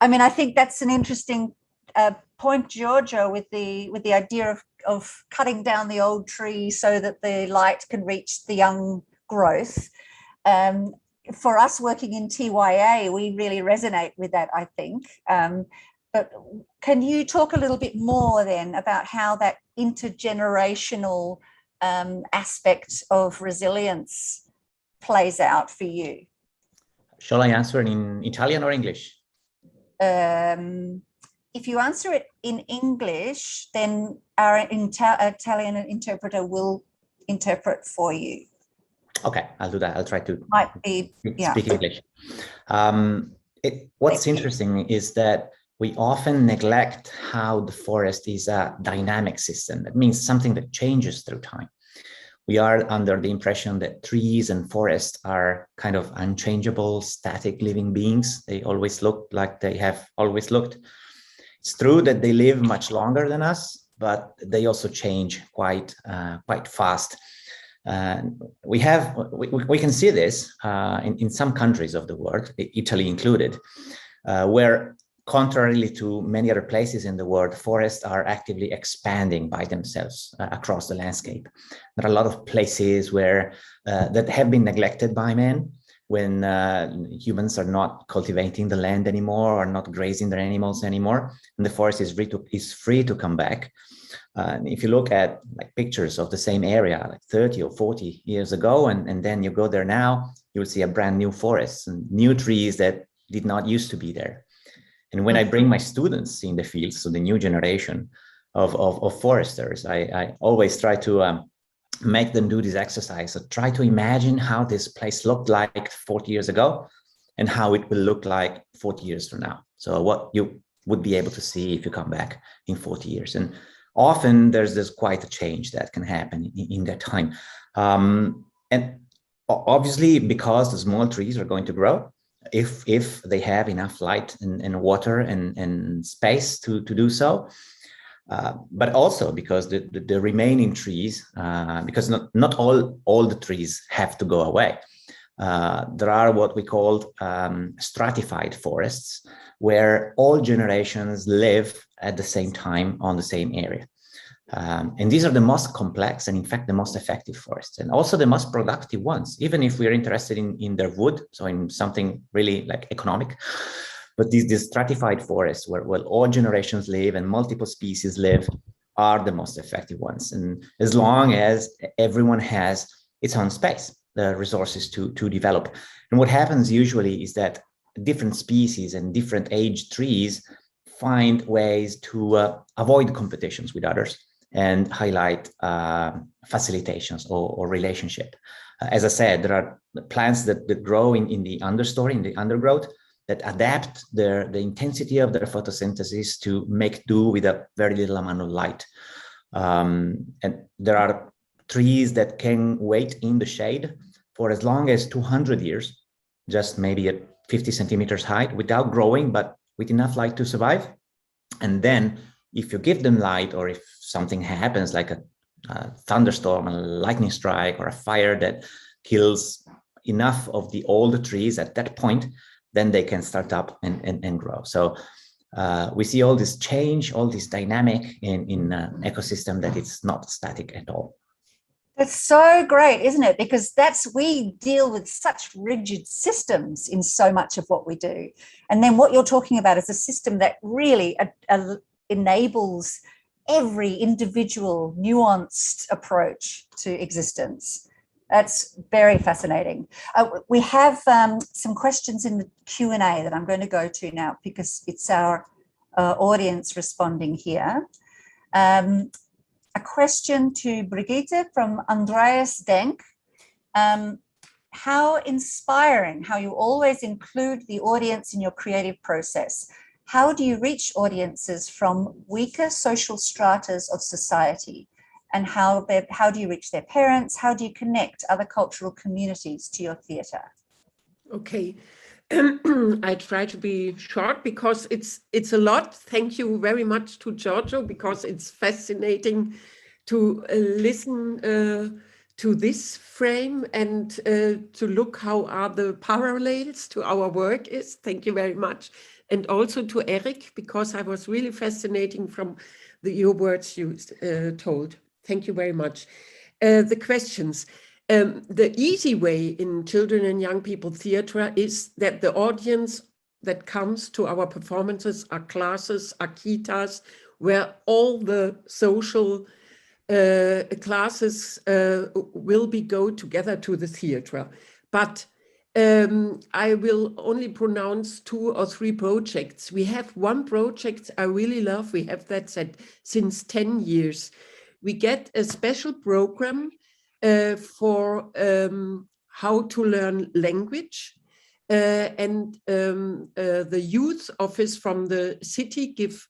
mean, I think that's an interesting point, Giorgio, with the idea of cutting down the old tree so that the light can reach the young growth. For us working in TYA, we really resonate with that, I think. But can you talk a little bit more then about how that intergenerational aspect of resilience plays out for you? Shall I answer in Italian or English? If you answer it in English, then our Italian interpreter will interpret for you. Okay, I'll do that. I'll try to speak English. What's interesting is that we often neglect how the forest is a dynamic system. That means something that changes through time. We are under the impression that trees and forests are kind of unchangeable, static living beings. They always look like they have always looked. It's true that they live much longer than us, but they also change quite fast. We can see this in some countries of the world, Italy included, where contrarily to many other places in the world, forests are actively expanding by themselves across the landscape. There are a lot of places where that have been neglected by man, when humans are not cultivating the land anymore, or not grazing their animals anymore, and the forest is free to come back. If you look at like pictures of the same area like 30 or 40 years ago, and then you go there now, you'll see a brand new forest and new trees that did not used to be there. And when I bring my students in the field, so the new generation of foresters, I always try to make them do this exercise. So try to imagine how this place looked like 40 years ago and how it will look like 40 years from now. So what you would be able to see if you come back in 40 years. And often there's quite a change that can happen in that time. And obviously, because the small trees are going to grow, if they have enough light and water and space to do so, but also because the remaining trees, because not all the trees have to go away. There are what we call stratified forests, where all generations live at the same time on the same area. And these are the most complex and in fact the most effective forests, and also the most productive ones, even if we're interested in their wood, so in something really like economic. But these stratified forests where all generations live and multiple species live are the most effective ones. And as long as everyone has its own space, the resources to develop. And what happens usually is that different species and different age trees find ways to avoid competitions with others and highlight facilitations or relationship. As I said, there are plants that grow in the understory, in the undergrowth, that adapt the intensity of their photosynthesis to make do with a very little amount of light. And there are trees that can wait in the shade for as long as 200 years, just maybe at 50 centimeters height without growing, but with enough light to survive. And then if you give them light, or if something happens like a thunderstorm, a lightning strike, or a fire that kills enough of the old trees at that point, then they can start up and grow. So we see all this change, all this dynamic in an ecosystem that it's not static at all. That's so great, isn't it? Because we deal with such rigid systems in so much of what we do. And then what you're talking about is a system that really enables every individual nuanced approach to existence. That's very fascinating. We have some questions in the Q&A that I'm going to go to now, because it's our audience responding here. A question to Brigitte from Andreas Denk. How inspiring, how you always include the audience in your creative process. How do you reach audiences from weaker social stratas of society? And how do you reach their parents? How do you connect other cultural communities to your theatre? Okay. I try to be short because it's a lot. Thank you very much to Giorgio, because it's fascinating to listen to this frame and to look how are the parallels to our work is. Thank you very much. And also to Eric, because I was really fascinating from your words you told. Thank you very much. The questions. The easy way in children and young people theatre is that the audience that comes to our performances are classes, are kitas, where all the social classes will go together to the theatre. But I will only pronounce 2 or 3 projects. We have one project I really love. We have that since 10 years. We get a special program for how to learn language. And the youth office from the city give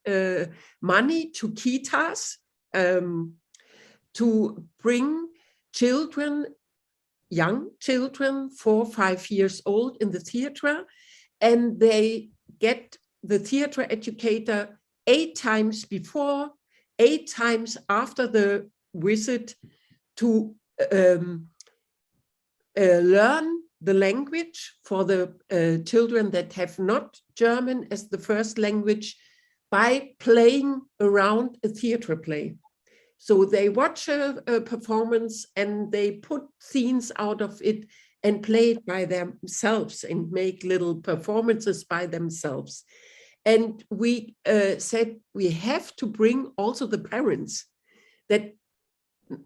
money to kitas to bring children, young children, 4 or 5 years old in the theatre, and they get the theatre educator 8 times before, 8 times after the visit to learn the language for the children that have not German as the first language by playing around a theatre play. So they watch a performance and they put scenes out of it and play it by themselves and make little performances by themselves. And we said we have to bring also the parents that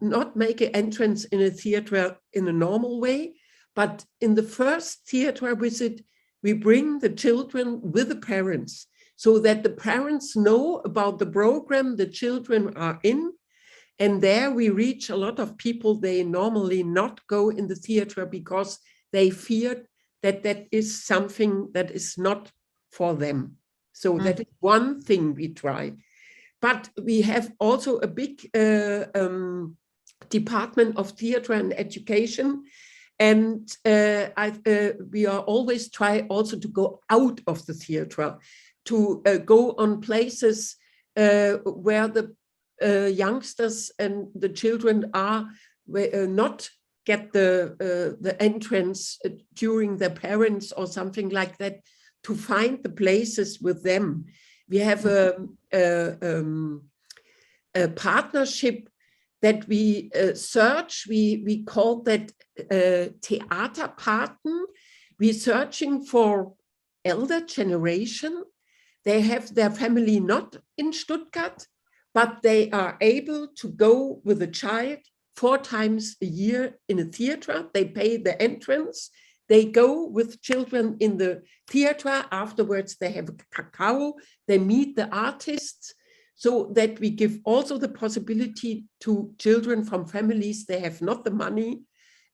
not make an entrance in a theatre in a normal way, but in the first theatre visit, we bring the children with the parents so that the parents know about the program the children are in. And there we reach a lot of people they normally not go in the theatre because they feared that that is something that is not for them. So that is one thing we try. But we have also a big department of theatre and education. And we are always try also to go out of the theatre, to go on places where the youngsters and the children are not get the entrance during their parents or something like that, to find the places with them. We have a partnership that we search. We call that Theaterpaten. We're searching for elder generation. They have their family not in Stuttgart, but they are able to go with a child 4 times a year in a theatre. They pay the entrance. They go with children in the theater. Afterwards, they have cacao. They meet the artists, so that we give also the possibility to children from families they have not the money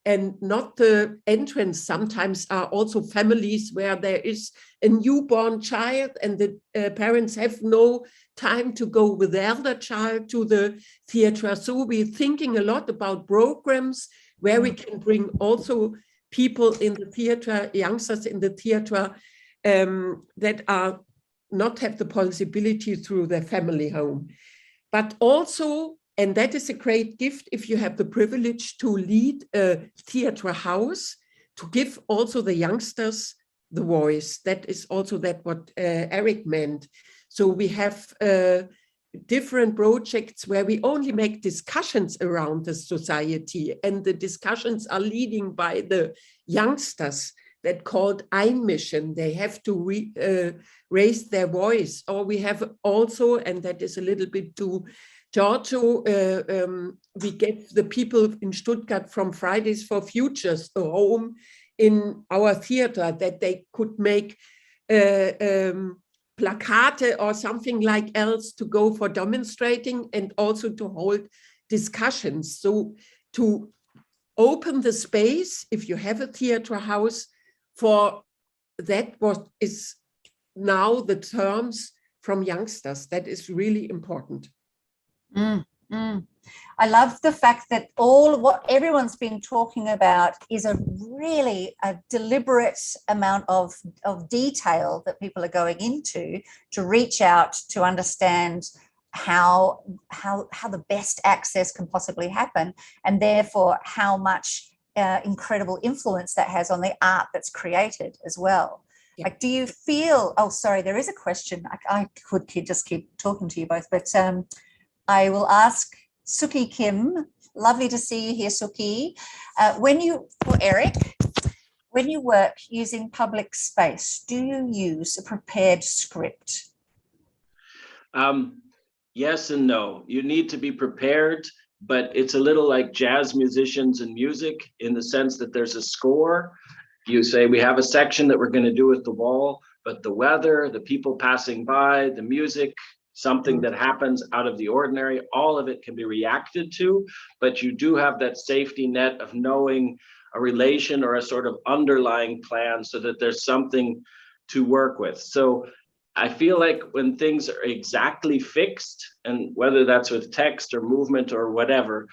and not the entrance. Sometimes are also families where there is a newborn child and the parents have no time to go with the elder child to the theater. So we're thinking a lot about programs where we can bring also people in the theater, youngsters in the theater that are not have the possibility through their family home. But also, and that is a great gift if you have the privilege to lead a theater house, to give also the youngsters the voice. That is also what Eric meant. So we have different projects where we only make discussions around the society, and the discussions are leading by the youngsters that called Einmischen. They have to raise their voice. Or we have also, and that is a little bit to Giorgio, we get the people in Stuttgart from Fridays for Futures a home in our theater that they could make placate or something like else to go for demonstrating and also to hold discussions. So to open the space, if you have a theater house, for that what is now the terms from youngsters. That is really important. I love the fact that what everyone's been talking about is a deliberate amount of detail that people are going into to reach out to understand how the best access can possibly happen, and therefore how much incredible influence that has on the art that's created as well. Yeah. Like, do you feel, oh, sorry, there is a question. I could just keep talking to you both, but I will ask Suki Kim. Lovely to see you here, Suki. For Eric, when you work using public space, do you use a prepared script? Yes and no. You need to be prepared, but it's a little like jazz musicians and music in the sense that there's a score. You say, we have a section that we're going to do with the wall, but the weather, the people passing by, the music, something that happens out of the ordinary, all of it can be reacted to, but you do have that safety net of knowing a relation or a sort of underlying plan so that there's something to work with. So I feel like when things are exactly fixed, and whether that's with text or movement or whatever,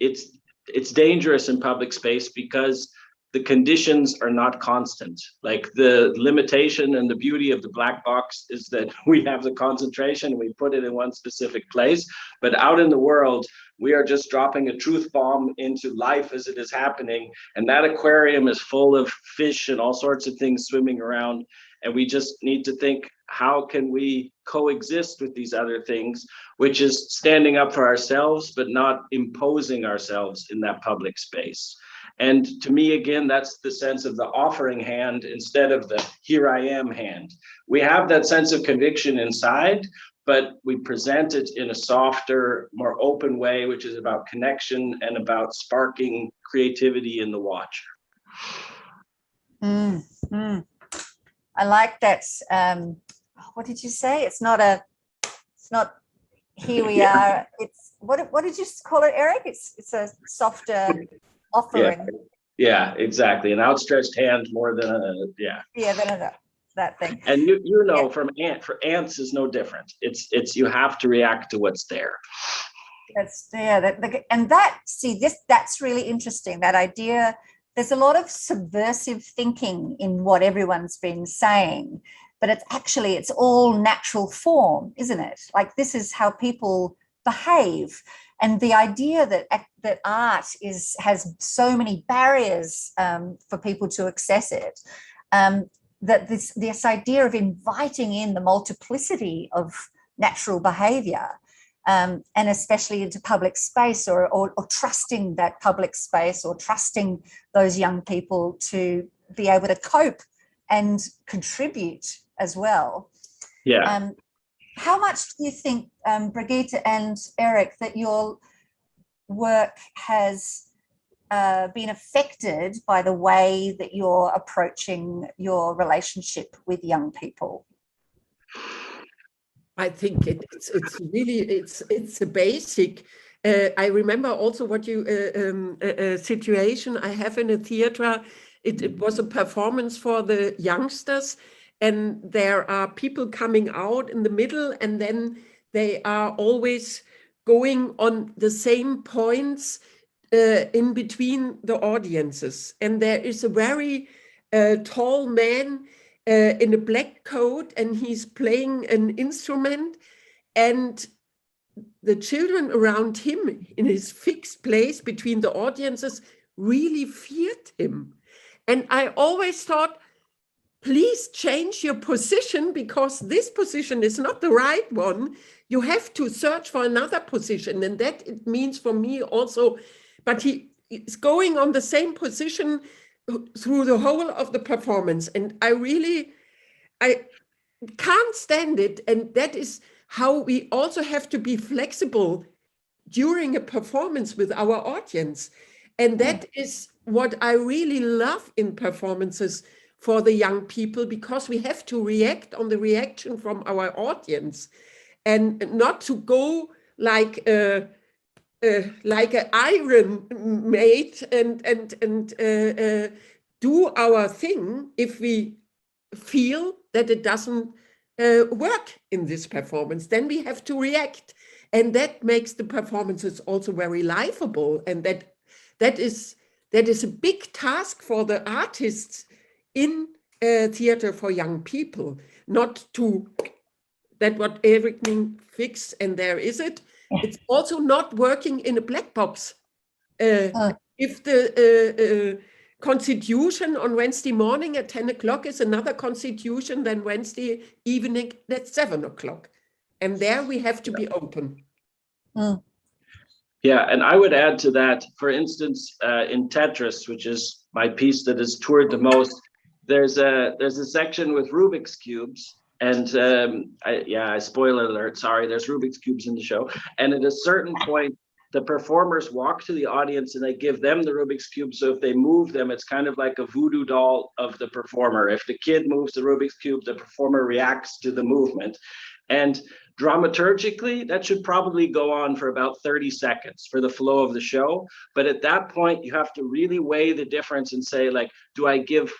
it's dangerous in public space because the conditions are not constant. Like the limitation and the beauty of the black box is that we have the concentration, we put it in one specific place, but out in the world, we are just dropping a truth bomb into life as it is happening. And that aquarium is full of fish and all sorts of things swimming around. And we just need to think, how can we coexist with these other things, which is standing up for ourselves, but not imposing ourselves in that public space. And to me, again, that's the sense of the offering hand instead of the here I am hand. We have that sense of conviction inside, but we present it in a softer, more open way, which is about connection and about sparking creativity in the watcher. I like that. What did you say? It's not here we are. It's what did you call it, Eric? It's a softer offering. Yeah, exactly. An outstretched hand more than that thing. And you know, for ants is no different. It's you have to react to what's there. That's that's really interesting. That idea. There's a lot of subversive thinking in what everyone's been saying, but it's all natural form, isn't it? Like, this is how people behave. And the idea that art has so many barriers for people to access it, that this idea of inviting in the multiplicity of natural behavior, and especially into public space, or trusting that public space, or trusting those young people to be able to cope and contribute as well. Yeah. How much do you think, Brigitte and Eric, that your work has been affected by the way that you're approaching your relationship with young people? I think it's really it's a basic. I remember also what you situation I have in a theater. It was a performance for the youngsters, and there are people coming out in the middle, and then they are always going on the same points in between the audiences. And there is a very tall man in a black coat, and he's playing an instrument, and the children around him in his fixed place between the audiences really feared him. And I always thought, please change your position, because this position is not the right one. You have to search for another position. And that it means for me also, but he is going on the same position through the whole of the performance. And I can't stand it. And that is how we also have to be flexible during a performance with our audience. And that is what I really love in performances for the young people, because we have to react on the reaction from our audience, and not to go like an iron maid and do our thing if we feel that it doesn't work in this performance. Then we have to react, and that makes the performances also very livable. And that is a big task for the artists in theater for young people, not to that what everything fix and there is it. It's also not working in a black box. If the constitution on Wednesday morning at 10 o'clock is another constitution than Wednesday evening at 7 o'clock. And there we have to be open. Yeah, and I would add to that, for instance, in Tetris, which is my piece that is toured the most, there's a section with Rubik's cubes, and spoiler alert, sorry, there's Rubik's cubes in the show. And at a certain point, the performers walk to the audience and they give them the Rubik's cube. So if they move them, it's kind of like a voodoo doll of the performer. If the kid moves the Rubik's cube, the performer reacts to the movement. And dramaturgically, that should probably go on for about 30 seconds for the flow of the show. But at that point, you have to really weigh the difference and say, like, do I give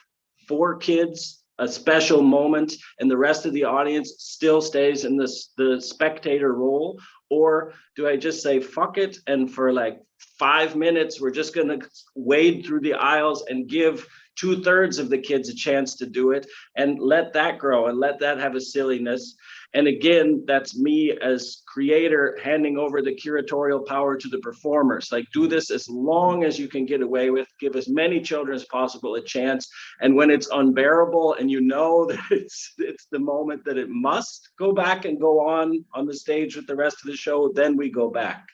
4 kids a special moment and the rest of the audience still stays in the spectator role? Or do I just say, fuck it, and for like 5 minutes, we're just going to wade through the aisles and give 2/3 of the kids a chance to do it, and let that grow and let that have a silliness. And again, that's me as creator handing over the curatorial power to the performers. Like, do this as long as you can get away with, give as many children as possible a chance. And when it's unbearable and you know that it's the moment that it must go back and go on the stage with the rest of the show, then we go back.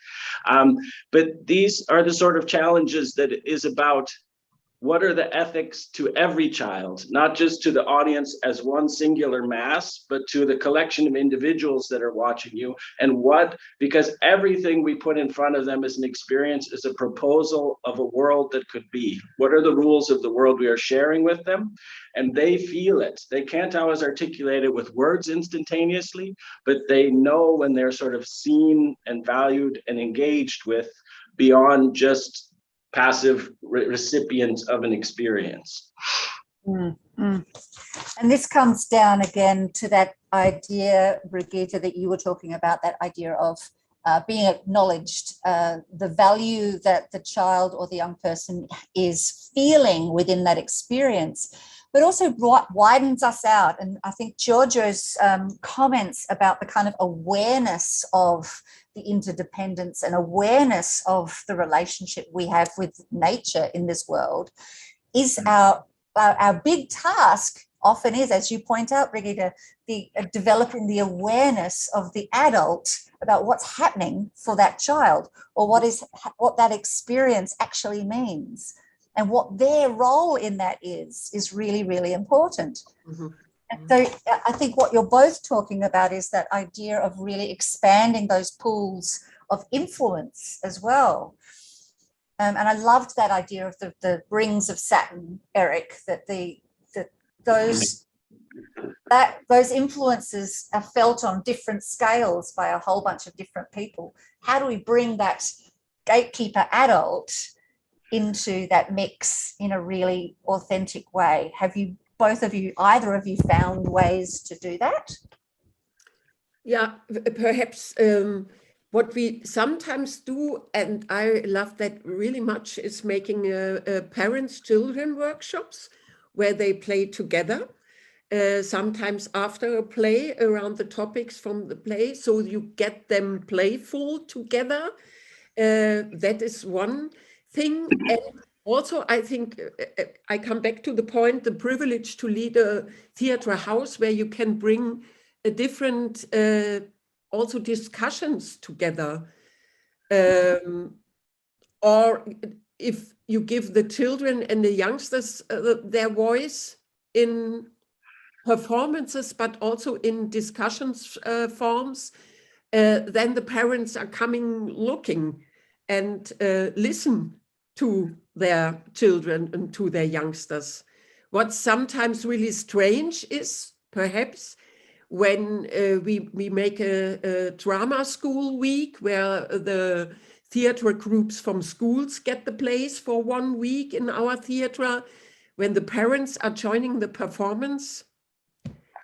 But these are the sort of challenges that it is about. What are the ethics to every child, not just to the audience as one singular mass, but to the collection of individuals that are watching you? And because everything we put in front of them as an experience is a proposal of a world that could be. What are the rules of the world we are sharing with them? And they feel it. They can't always articulate it with words instantaneously, but they know when they're sort of seen and valued and engaged with, beyond just passive recipients of an experience. And this comes down again to that idea, Brigitte, that you were talking about, that idea of being acknowledged, the value that the child or the young person is feeling within that experience, but also widens us out. And I think Giorgio's comments about the kind of awareness of the interdependence and awareness of the relationship we have with nature in this world is our big task. Often is, as you point out, Brigitte, developing the awareness of the adult about what's happening for that child, or what that experience actually means, and what their role in that is really, really important. Mm-hmm. And so I think what you're both talking about is that idea of really expanding those pools of influence as well. And I loved that idea of the rings of Saturn, Eric, that those influences are felt on different scales by a whole bunch of different people. How do we bring that gatekeeper adult into that mix in a really authentic way? Have you, either of you, found ways to do that? Yeah, perhaps what we sometimes do, and I love that really much, is making parents-children workshops where they play together, sometimes after a play around the topics from the play, so you get them playful together. That is one thing. And also, I think I come back to the point, the privilege to lead a theatre house where you can bring a different also discussions together, or if you give the children and the youngsters their voice in performances, but also in discussions forms, then the parents are coming looking and listen to their children and to their youngsters. What's sometimes really strange is perhaps when we make a drama school week where the theatre groups from schools get the plays for 1 week in our theatre, when the parents are joining the performance,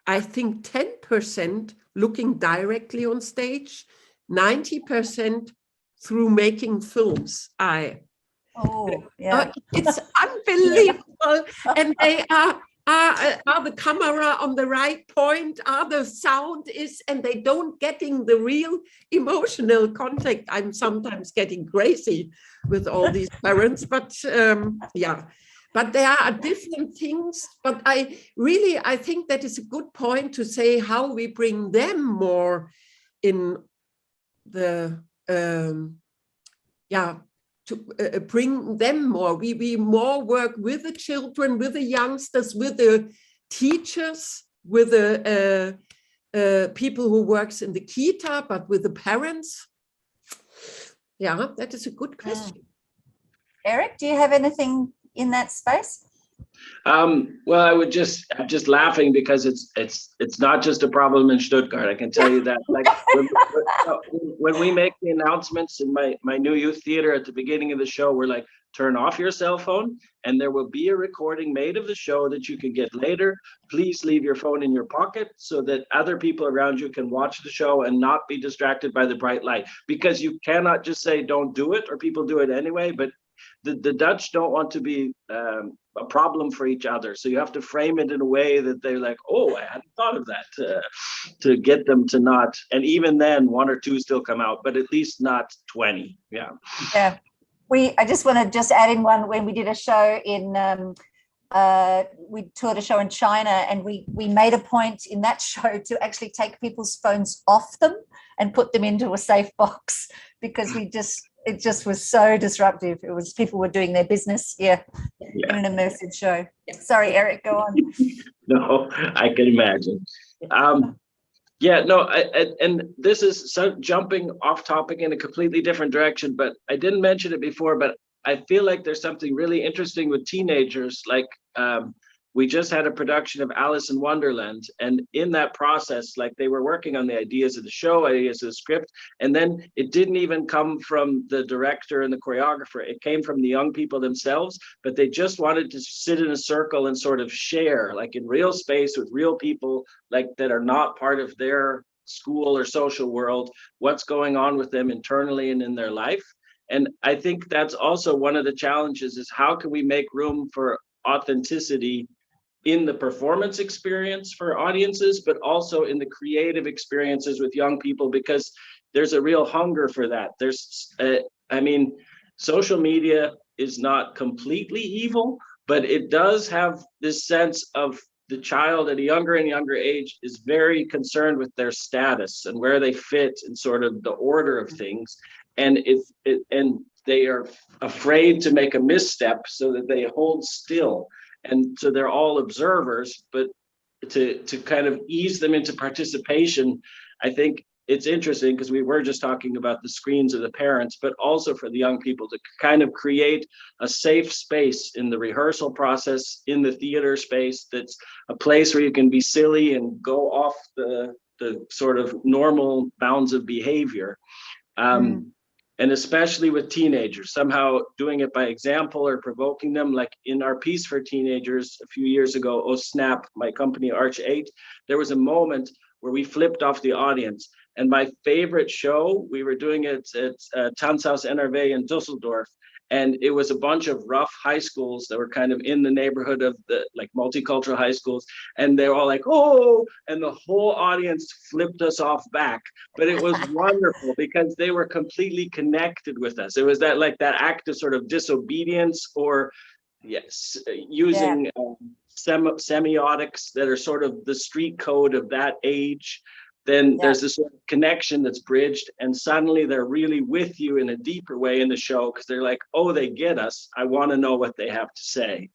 I think 10% looking directly on stage, 90% through making films. It's unbelievable. And they are the camera on the right point, the sound is, and they don't getting the real emotional contact. I'm sometimes getting crazy with all these parents, but yeah. But there are different things, but I think that is a good point to say how we bring them more in the, to bring them more. We more work with the children, with the youngsters, with the teachers, with the people who works in the kita, but with the parents. Yeah, that is a good question. Eric, do you have anything in that space? Well, I'm just laughing because it's not just a problem in Stuttgart. I can tell you that. Like when we make the announcements in my new youth theater at the beginning of the show, we're like, turn off your cell phone, and there will be a recording made of the show that you can get later. Please leave your phone in your pocket so that other people around you can watch the show and not be distracted by the bright light. Because you cannot just say don't do it, or people do it anyway. But the Dutch don't want to be a problem for each other. So you have to frame it in a way that they're like, oh, I hadn't thought of that, to get them to not. And even then, 1 or 2 still come out, but at least not 20. Yeah. Yeah. I just want to add in one. When we did a show in, we toured a show in China, and we made a point in that show to actually take people's phones off them and put them into a safe box, because it just was so disruptive. It was, people were doing their business, in an immersive show. Sorry, Eric, go on. No, I can imagine. And this is jumping off topic in a completely different direction, but I didn't mention it before, but I feel like there's something really interesting with teenagers. Like we just had a production of Alice in Wonderland, and in that process, like they were working on the ideas of the show, ideas of the script, and then it didn't even come from the director and the choreographer. It came from the young people themselves, but they just wanted to sit in a circle and sort of share, like in real space with real people, like that are not part of their school or social world, what's going on with them internally and in their life. And I think that's also one of the challenges, is how can we make room for authenticity in the performance experience for audiences, but also in the creative experiences with young people, because there's a real hunger for that. Social media is not completely evil, but it does have this sense of the child at a younger and younger age is very concerned with their status and where they fit in sort of the order of things. And they are afraid to make a misstep, so that they hold still. And so they're all observers, but to kind of ease them into participation, I think it's interesting because we were just talking about the screens of the parents, but also for the young people to kind of create a safe space in the rehearsal process, in the theater space, that's a place where you can be silly and go off the sort of normal bounds of behavior. And especially with teenagers, somehow doing it by example or provoking them, like in our piece for teenagers a few years ago, Oh Snap, my company Arch 8, there was a moment where we flipped off the audience. And my favorite show, we were doing it at Tanzhaus NRW in Düsseldorf. And it was a bunch of rough high schools that were kind of in the neighborhood of the like multicultural high schools. And they were all like, oh, and the whole audience flipped us off back. But it was wonderful because they were completely connected with us. It was that like that act of sort of disobedience or yes, using semiotics that are sort of the street code of that age. Then there's this sort of connection that's bridged, and suddenly they're really with you in a deeper way in the show because they're like, oh, they get us. I want to know what they have to say.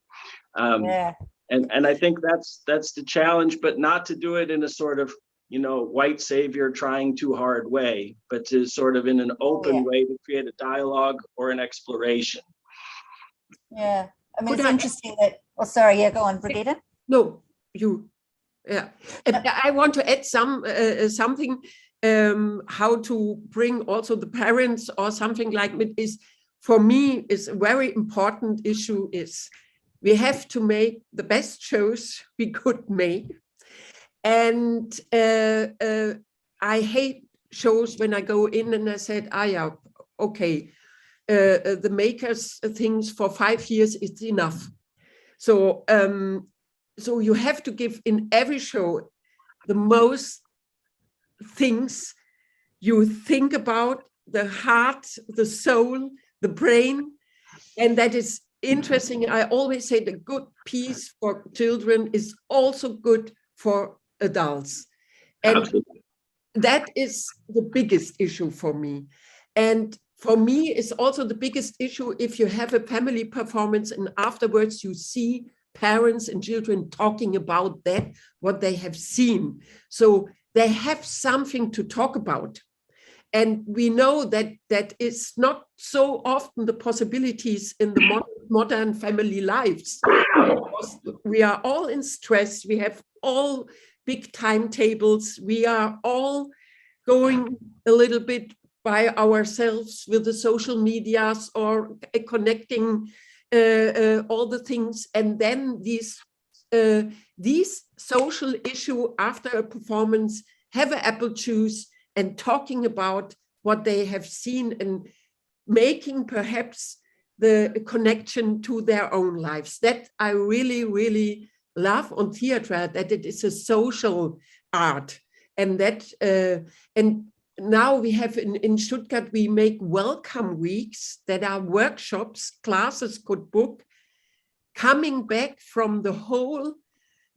And I think that's the challenge, but not to do it in a sort of, you know, white savior trying too hard way, but to sort of in an open way to create a dialogue or an exploration. Yeah, I mean, it's interesting that, oh, sorry, yeah, go on, Brigitte. No, you. Yeah, and I want to add something how to bring also the parents or something like it is, for me, is a very important issue is we have to make the best shows we could make. And I hate shows when I go in and I said, yeah, okay, the makers things for 5 years is enough. So so you have to give in every show the most things you think about, the heart, the soul, the brain. And that is interesting. I always say the good piece for children is also good for adults. And absolutely, that is the biggest issue for me. And for me, it's also the biggest issue if you have a family performance and afterwards you see parents and children talking about that, what they have seen. So they have something to talk about. And we know that that is not so often the possibilities in the modern family lives. We are all in stress. We have all big timetables. We are all going a little bit by ourselves with the social medias or connecting all the things, and then these social issue after a performance have an apple juice and talking about what they have seen and making perhaps the connection to their own lives. That I really, really love on theater, that it is a social art, and that and now we have in Stuttgart, we make welcome weeks that are workshops, classes could book, coming back from the whole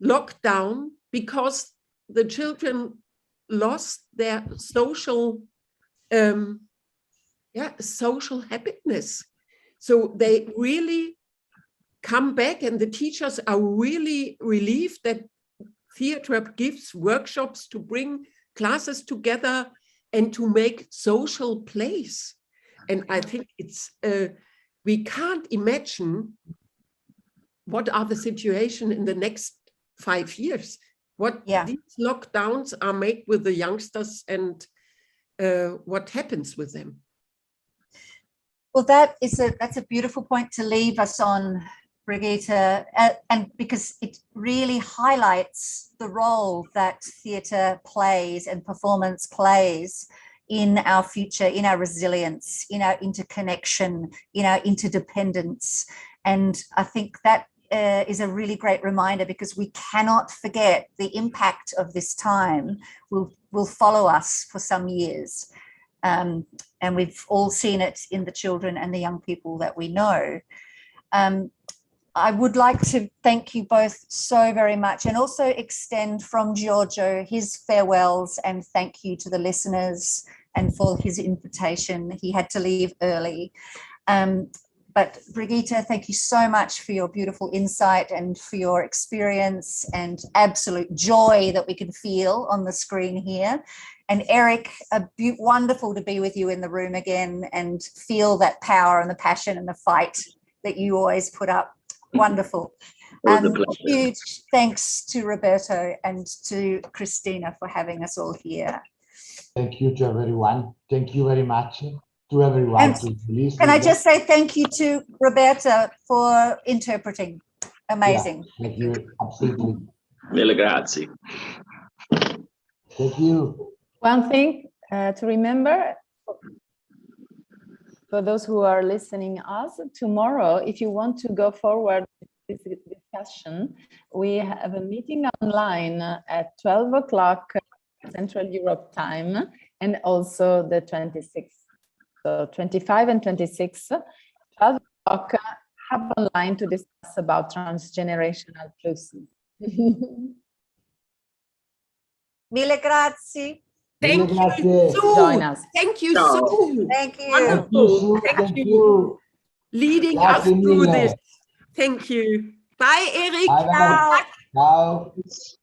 lockdown because the children lost their social, social happiness. So they really come back, and the teachers are really relieved that theater gives workshops to bring classes together and to make social plays. And I think it's, we can't imagine what are the situation in the next 5 years, what these lockdowns are made with the youngsters and what happens with them. Well, that's a beautiful point to leave us on, Brigitte, and because it really highlights the role that theatre plays and performance plays in our future, in our resilience, in our interconnection, in our interdependence. And I think that is a really great reminder, because we cannot forget the impact of this time will follow us for some years. And we've all seen it in the children and the young people that we know. I would like to thank you both so very much, and also extend from Giorgio his farewells and thank you to the listeners and for his invitation. He had to leave early. But Brigitte, thank you so much for your beautiful insight and for your experience and absolute joy that we can feel on the screen here. And Eric, wonderful to be with you in the room again and feel that power and the passion and the fight that you always put up. Wonderful. Huge thanks to Roberto and to Christina for having us all here. Thank you to everyone. Thank you very much to everyone. And can I just say thank you to Roberta for interpreting? Amazing. Yeah, thank you. Absolutely. Mille grazie. Thank you. One thing to remember for those who are listening us, tomorrow, if you want to go forward with this discussion, we have a meeting online at 12 o'clock Central Europe time, and also the 26th. So 25 and 26, 12 o'clock, hub online to discuss about transgenerational plus. Mille grazie. Thank you, Sue. Join us. Thank you, Sue. Thank you. Wonderful. Thank you. Leading us through this. Thank you. Bye, Eric. Bye, bye. Ciao.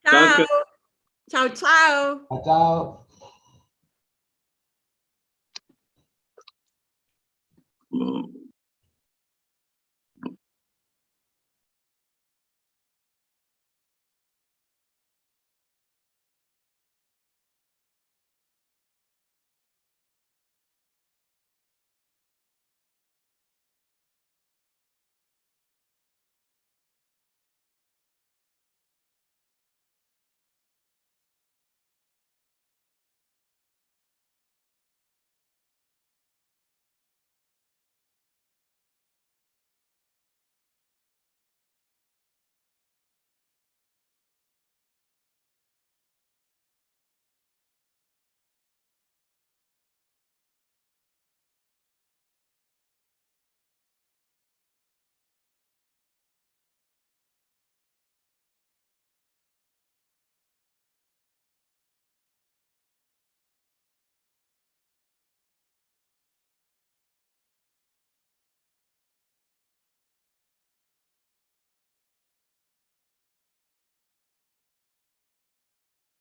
Ciao. Ciao, ciao. Ciao. Mm.